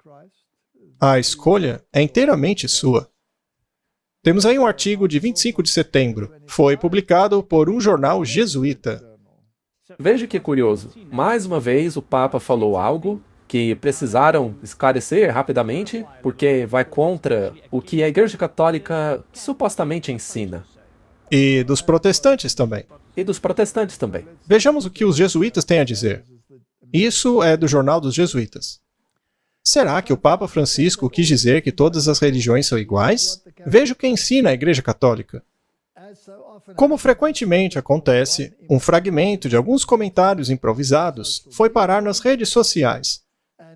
A escolha é inteiramente sua. Temos aí um artigo de 25 de setembro. Foi publicado por um jornal jesuíta. Veja que curioso. Mais uma vez o Papa falou algo que precisaram esclarecer rapidamente, porque vai contra o que a Igreja Católica supostamente ensina. E dos protestantes também. E dos protestantes também. Vejamos o que os jesuítas têm a dizer. Isso é do Jornal dos Jesuítas. Será que o Papa Francisco quis dizer que todas as religiões são iguais? Veja o que ensina a Igreja Católica. Como frequentemente acontece, um fragmento de alguns comentários improvisados foi parar nas redes sociais.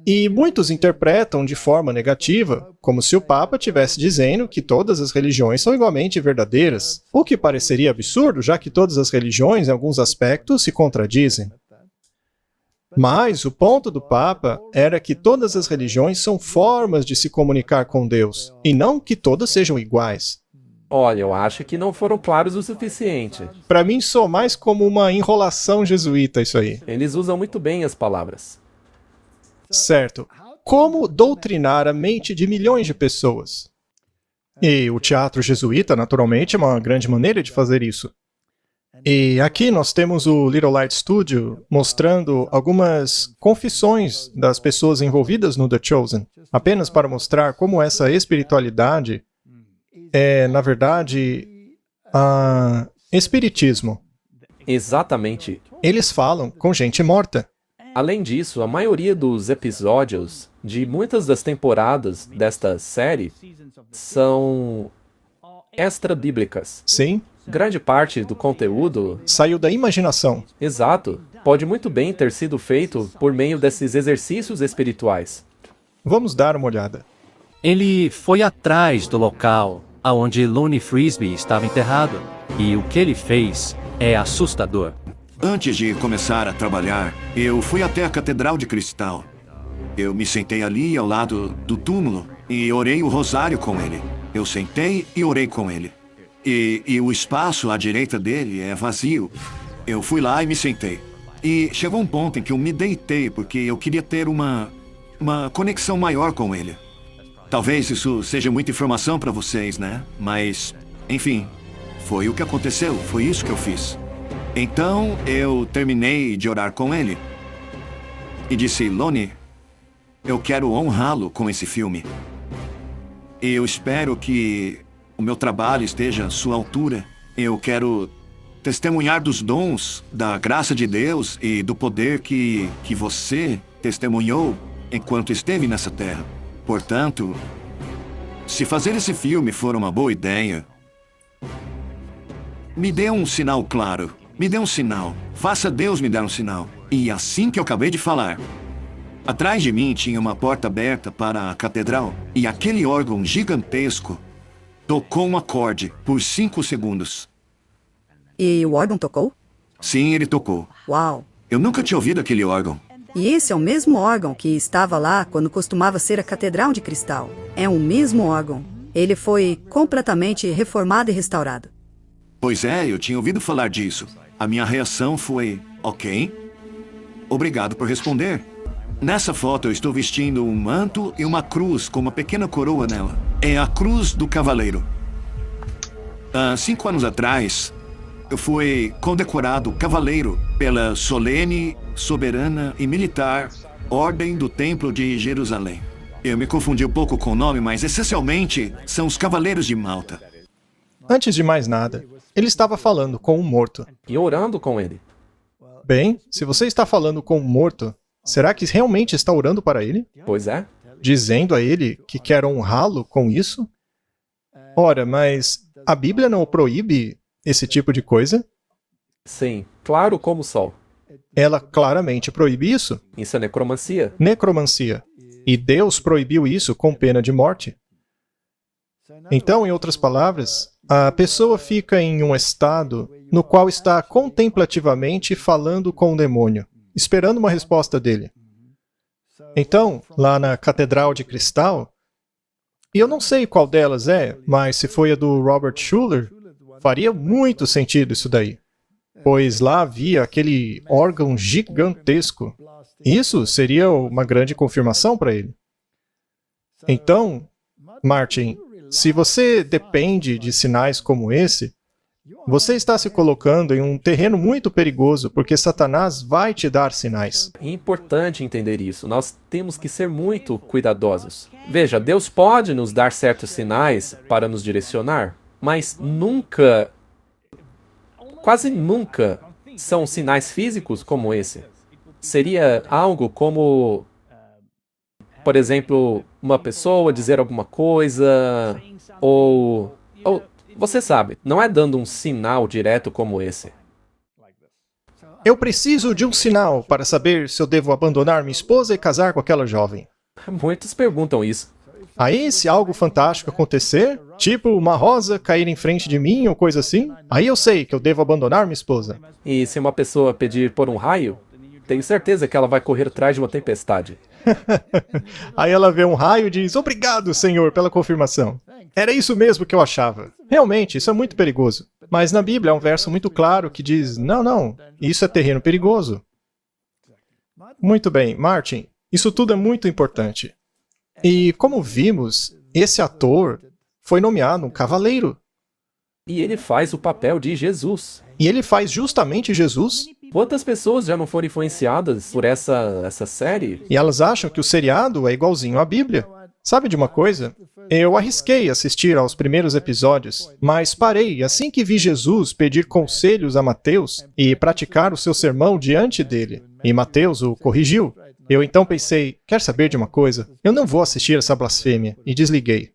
E muitos interpretam de forma negativa, como se o Papa estivesse dizendo que todas as religiões são igualmente verdadeiras, o que pareceria absurdo, já que todas as religiões, em alguns aspectos, se contradizem. Mas o ponto do Papa era que todas as religiões são formas de se comunicar com Deus, e não que todas sejam iguais. Olha, eu acho que não foram claros o suficiente. Para mim, soa mais como uma enrolação jesuíta isso aí. Eles usam muito bem as palavras. Certo. Como doutrinar a mente de milhões de pessoas? E o teatro jesuíta, naturalmente, é uma grande maneira de fazer isso. E aqui nós temos o Little Light Studio mostrando algumas confissões das pessoas envolvidas no The Chosen, apenas para mostrar como essa espiritualidade é, na verdade, espiritismo. Exatamente. Eles falam com gente morta. Além disso, a maioria dos episódios de muitas das temporadas desta série são extra-bíblicas. Sim. Grande parte do conteúdo saiu da imaginação. Exato. Pode muito bem ter sido feito por meio desses exercícios espirituais. Vamos dar uma olhada. Ele foi atrás do local aonde Lonnie Frisbee estava enterrado, e o que ele fez é assustador. Antes de começar a trabalhar, eu fui até a Catedral de Cristal. Eu me sentei ali ao lado do túmulo e orei o rosário com ele. Eu sentei e orei com ele. E o espaço à direita dele é vazio. Eu fui lá e me sentei. E chegou um ponto em que eu me deitei porque eu queria ter uma conexão maior com ele. Talvez isso seja muita informação para vocês, né? Mas, enfim, foi o que aconteceu, foi isso que eu fiz. Então, eu terminei de orar com ele e disse: Lonnie, eu quero honrá-lo com esse filme. E eu espero que o meu trabalho esteja à sua altura. Eu quero testemunhar dos dons, da graça de Deus e do poder que você testemunhou enquanto esteve nessa terra. Portanto, se fazer esse filme for uma boa ideia, me dê um sinal claro. Me dê um sinal. Faça Deus me dar um sinal. E assim que eu acabei de falar, atrás de mim tinha uma porta aberta para a catedral e aquele órgão gigantesco tocou um acorde por 5 segundos. E o órgão tocou? Sim, ele tocou. Uau! Eu nunca tinha ouvido aquele órgão. E esse é o mesmo órgão que estava lá quando costumava ser a Catedral de Cristal. É o mesmo órgão. Ele foi completamente reformado e restaurado. Pois é, eu tinha ouvido falar disso. A minha reação foi: ok. Obrigado por responder. Nessa foto eu estou vestindo um manto e uma cruz com uma pequena coroa nela. É a Cruz do Cavaleiro. Há 5 anos atrás, eu fui condecorado cavaleiro pela solene, soberana e militar Ordem do Templo de Jerusalém. Eu me confundi um pouco com o nome, mas essencialmente são os Cavaleiros de Malta. Antes de mais nada, ele estava falando com um morto. E orando com ele. Bem, se você está falando com um morto, será que realmente está orando para ele? Pois é. Dizendo a ele que quer honrá-lo com isso? Ora, mas a Bíblia não proíbe esse tipo de coisa? Sim, claro como o sol. Ela claramente proíbe isso. Isso é necromancia. Necromancia. E Deus proibiu isso com pena de morte. Então, em outras palavras, a pessoa fica em um estado no qual está contemplativamente falando com o demônio, esperando uma resposta dele. Então, lá na Catedral de Cristal, e eu não sei qual delas é, mas se foi a do Robert Schuller, faria muito sentido isso daí. Pois lá havia aquele órgão gigantesco. Isso seria uma grande confirmação para ele. Então, Martin, se você depende de sinais como esse, você está se colocando em um terreno muito perigoso, porque Satanás vai te dar sinais. É importante entender isso. Nós temos que ser muito cuidadosos. Veja, Deus pode nos dar certos sinais para nos direcionar, mas nunca, quase nunca, são sinais físicos como esse. Seria algo como, por exemplo, uma pessoa dizer alguma coisa, ou você sabe, não é dando um sinal direto como esse. Eu preciso de um sinal para saber se eu devo abandonar minha esposa e casar com aquela jovem. Muitos perguntam isso. Aí, se algo fantástico acontecer, tipo uma rosa cair em frente de mim ou coisa assim, aí eu sei que eu devo abandonar minha esposa. E se uma pessoa pedir por um raio, tenho certeza que ela vai correr atrás de uma tempestade. Aí ela vê um raio e diz: obrigado, Senhor, pela confirmação. Era isso mesmo que eu achava. Realmente, isso é muito perigoso. Mas na Bíblia há um verso muito claro que diz: não, isso é terreno perigoso. Muito bem, Martin, isso tudo é muito importante. E como vimos, esse ator foi nomeado um cavaleiro. E ele faz o papel de Jesus. E ele faz justamente Jesus. Quantas pessoas já não foram influenciadas por essa série? E elas acham que o seriado é igualzinho à Bíblia. Sabe de uma coisa? Eu arrisquei assistir aos primeiros episódios, mas parei assim que vi Jesus pedir conselhos a Mateus e praticar o seu sermão diante dele. E Mateus o corrigiu. Eu então pensei: quer saber de uma coisa? Eu não vou assistir essa blasfêmia. E desliguei.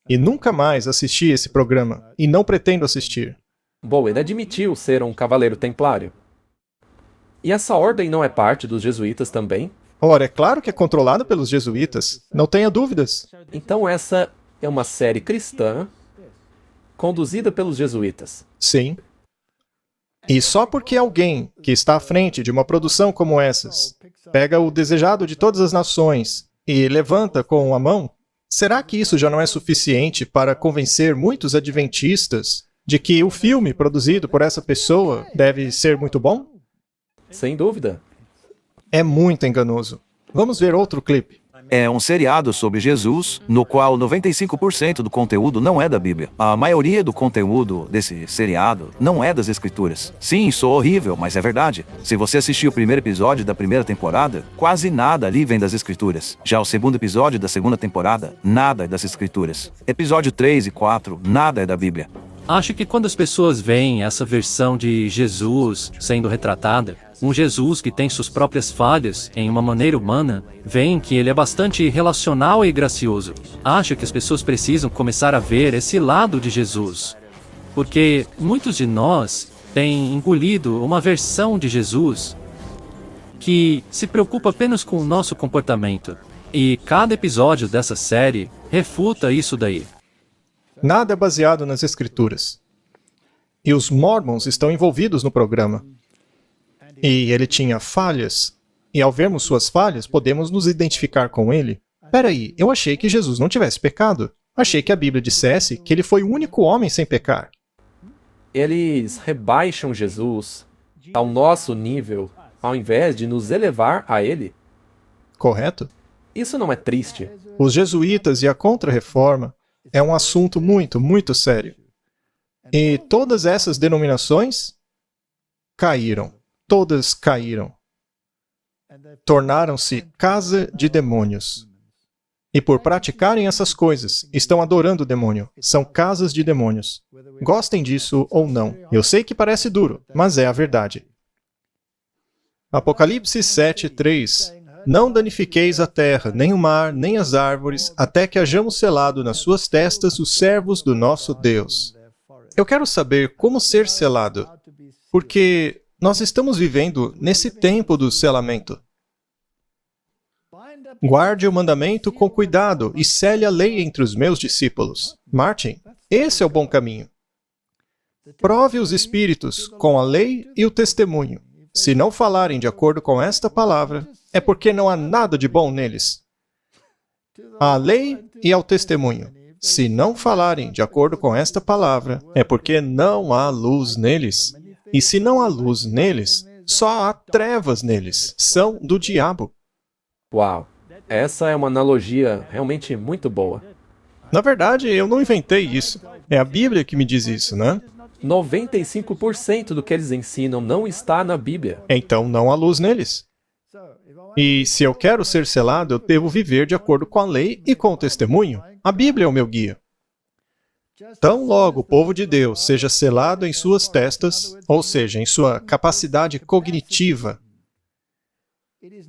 E nunca mais assisti esse programa. E não pretendo assistir. Bom, ele admitiu ser um cavaleiro templário. E essa ordem não é parte dos jesuítas também? Ora, é claro que é controlada pelos jesuítas. Não tenha dúvidas. Então essa é uma série cristã conduzida pelos jesuítas. Sim. E só porque alguém que está à frente de uma produção como essas pega o desejado de todas as nações e levanta com a mão, Será que isso já não é suficiente para convencer muitos adventistas de que o filme produzido por essa pessoa deve ser muito bom? Sem dúvida. É muito enganoso. Vamos ver outro clipe. É um seriado sobre Jesus, no qual 95% do conteúdo não é da Bíblia. A maioria do conteúdo desse seriado não é das Escrituras. Sim, sou horrível, mas é verdade. Se você assistir o primeiro episódio da primeira temporada, quase nada ali vem das Escrituras. Já o segundo episódio da segunda temporada, nada é das Escrituras. Episódio 3 e 4, nada é da Bíblia. Acho que quando as pessoas veem essa versão de Jesus sendo retratada, um Jesus que tem suas próprias falhas em uma maneira humana, veem que ele é bastante relacional e gracioso. Acho que as pessoas precisam começar a ver esse lado de Jesus. Porque muitos de nós têm engolido uma versão de Jesus que se preocupa apenas com o nosso comportamento. E cada episódio dessa série refuta isso daí. Nada é baseado nas Escrituras. E os Mormons estão envolvidos no programa. E ele tinha falhas. E ao vermos suas falhas, podemos nos identificar com ele. Peraí, eu achei que Jesus não tivesse pecado. Achei que a Bíblia dissesse que ele foi o único homem sem pecar. Eles rebaixam Jesus ao nosso nível, ao invés de nos elevar a ele. Correto? Isso não é triste. Os jesuítas e a Contra-Reforma é um assunto muito, muito sério. E todas essas denominações caíram. Todas caíram. Tornaram-se casa de demônios. E por praticarem essas coisas, estão adorando o demônio. São casas de demônios. Gostem disso ou não. Eu sei que parece duro, mas é a verdade. Apocalipse 7:3. Não danifiqueis a terra, nem o mar, nem as árvores, até que hajamos selado nas suas testas os servos do nosso Deus. Eu quero saber como ser selado, porque nós estamos vivendo nesse tempo do selamento. Guarde o mandamento com cuidado e sele a lei entre os meus discípulos. Martin, esse é o bom caminho. Prove os espíritos com a lei e o testemunho. Se não falarem de acordo com esta palavra, é porque não há nada de bom neles. À lei e ao testemunho. Se não falarem de acordo com esta palavra, é porque não há luz neles. E se não há luz neles, só há trevas neles. São do diabo. Uau, essa é uma analogia realmente muito boa. Na verdade, eu não inventei isso. É a Bíblia que me diz isso, né? 95% do que eles ensinam não está na Bíblia. Então não há luz neles. E se eu quero ser selado, eu devo viver de acordo com a lei e com o testemunho. A Bíblia é o meu guia. Tão logo o povo de Deus seja selado em suas testas, ou seja, em sua capacidade cognitiva,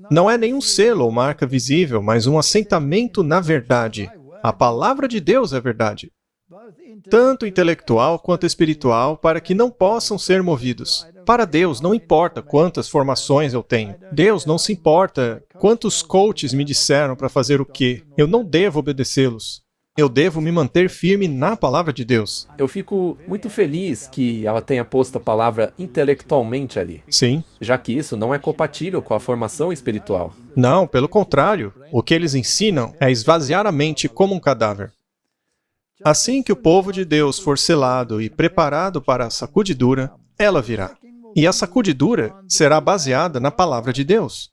não é nenhum selo ou marca visível, mas um assentamento na verdade. A palavra de Deus é verdade. Tanto intelectual quanto espiritual, para que não possam ser movidos. Para Deus, não importa quantas formações eu tenho. Deus não se importa quantos coaches me disseram para fazer o quê. Eu não devo obedecê-los. Eu devo me manter firme na palavra de Deus. Eu fico muito feliz que ela tenha posto a palavra intelectualmente ali. Sim. Já que isso não é compatível com a formação espiritual. Não, pelo contrário. O que eles ensinam é esvaziar a mente como um cadáver. Assim que o povo de Deus for selado e preparado para a sacudidura, ela virá. E a sacudidura será baseada na palavra de Deus.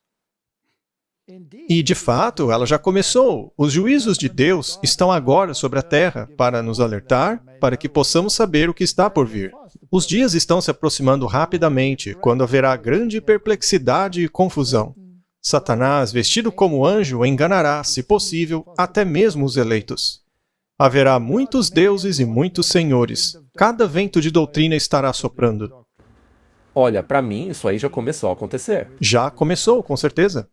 E, de fato, ela já começou. Os juízos de Deus estão agora sobre a terra para nos alertar, para que possamos saber o que está por vir. Os dias estão se aproximando rapidamente, quando haverá grande perplexidade e confusão. Satanás, vestido como anjo, enganará, se possível, até mesmo os eleitos. Haverá muitos deuses e muitos senhores. Cada vento de doutrina estará soprando. Olha, para mim, isso aí já começou a acontecer. Já começou, com certeza.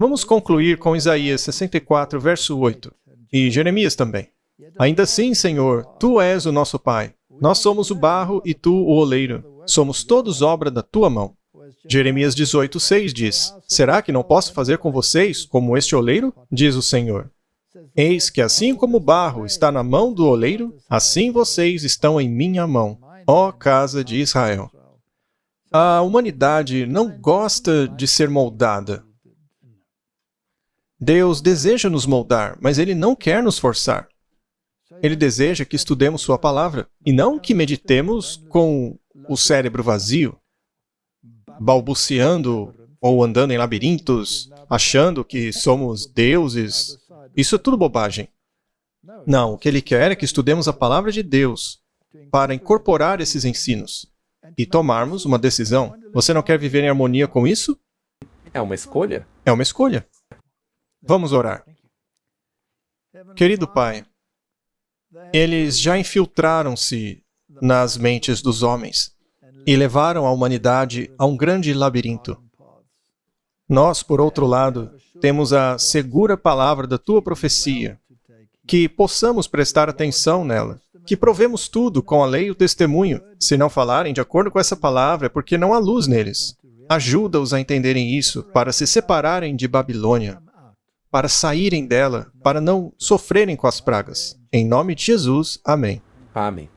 Vamos concluir com Isaías 64, verso 8. E Jeremias também. Ainda assim, Senhor, Tu és o nosso Pai. Nós somos o barro e Tu o oleiro. Somos todos obra da Tua mão. Jeremias 18, 6 diz: Será que não posso fazer com vocês como este oleiro? Diz o Senhor. Eis que assim como o barro está na mão do oleiro, assim vocês estão em minha mão, ó casa de Israel. A humanidade não gosta de ser moldada. Deus deseja nos moldar, mas Ele não quer nos forçar. Ele deseja que estudemos Sua palavra, e não que meditemos com o cérebro vazio, balbuciando ou andando em labirintos, achando que somos deuses. Isso é tudo bobagem. Não, o que Ele quer é que estudemos a palavra de Deus para incorporar esses ensinos e tomarmos uma decisão. Você não quer viver em harmonia com isso? É uma escolha? É uma escolha. Vamos orar. Querido Pai, eles já infiltraram-se nas mentes dos homens e levaram a humanidade a um grande labirinto. Nós, por outro lado, temos a segura palavra da Tua profecia, que possamos prestar atenção nela, que provemos tudo com a lei e o testemunho. Se não falarem de acordo com essa palavra, é porque não há luz neles. Ajuda-os a entenderem isso, para se separarem de Babilônia, para saírem dela, para não sofrerem com as pragas. Em nome de Jesus, amém. Amém.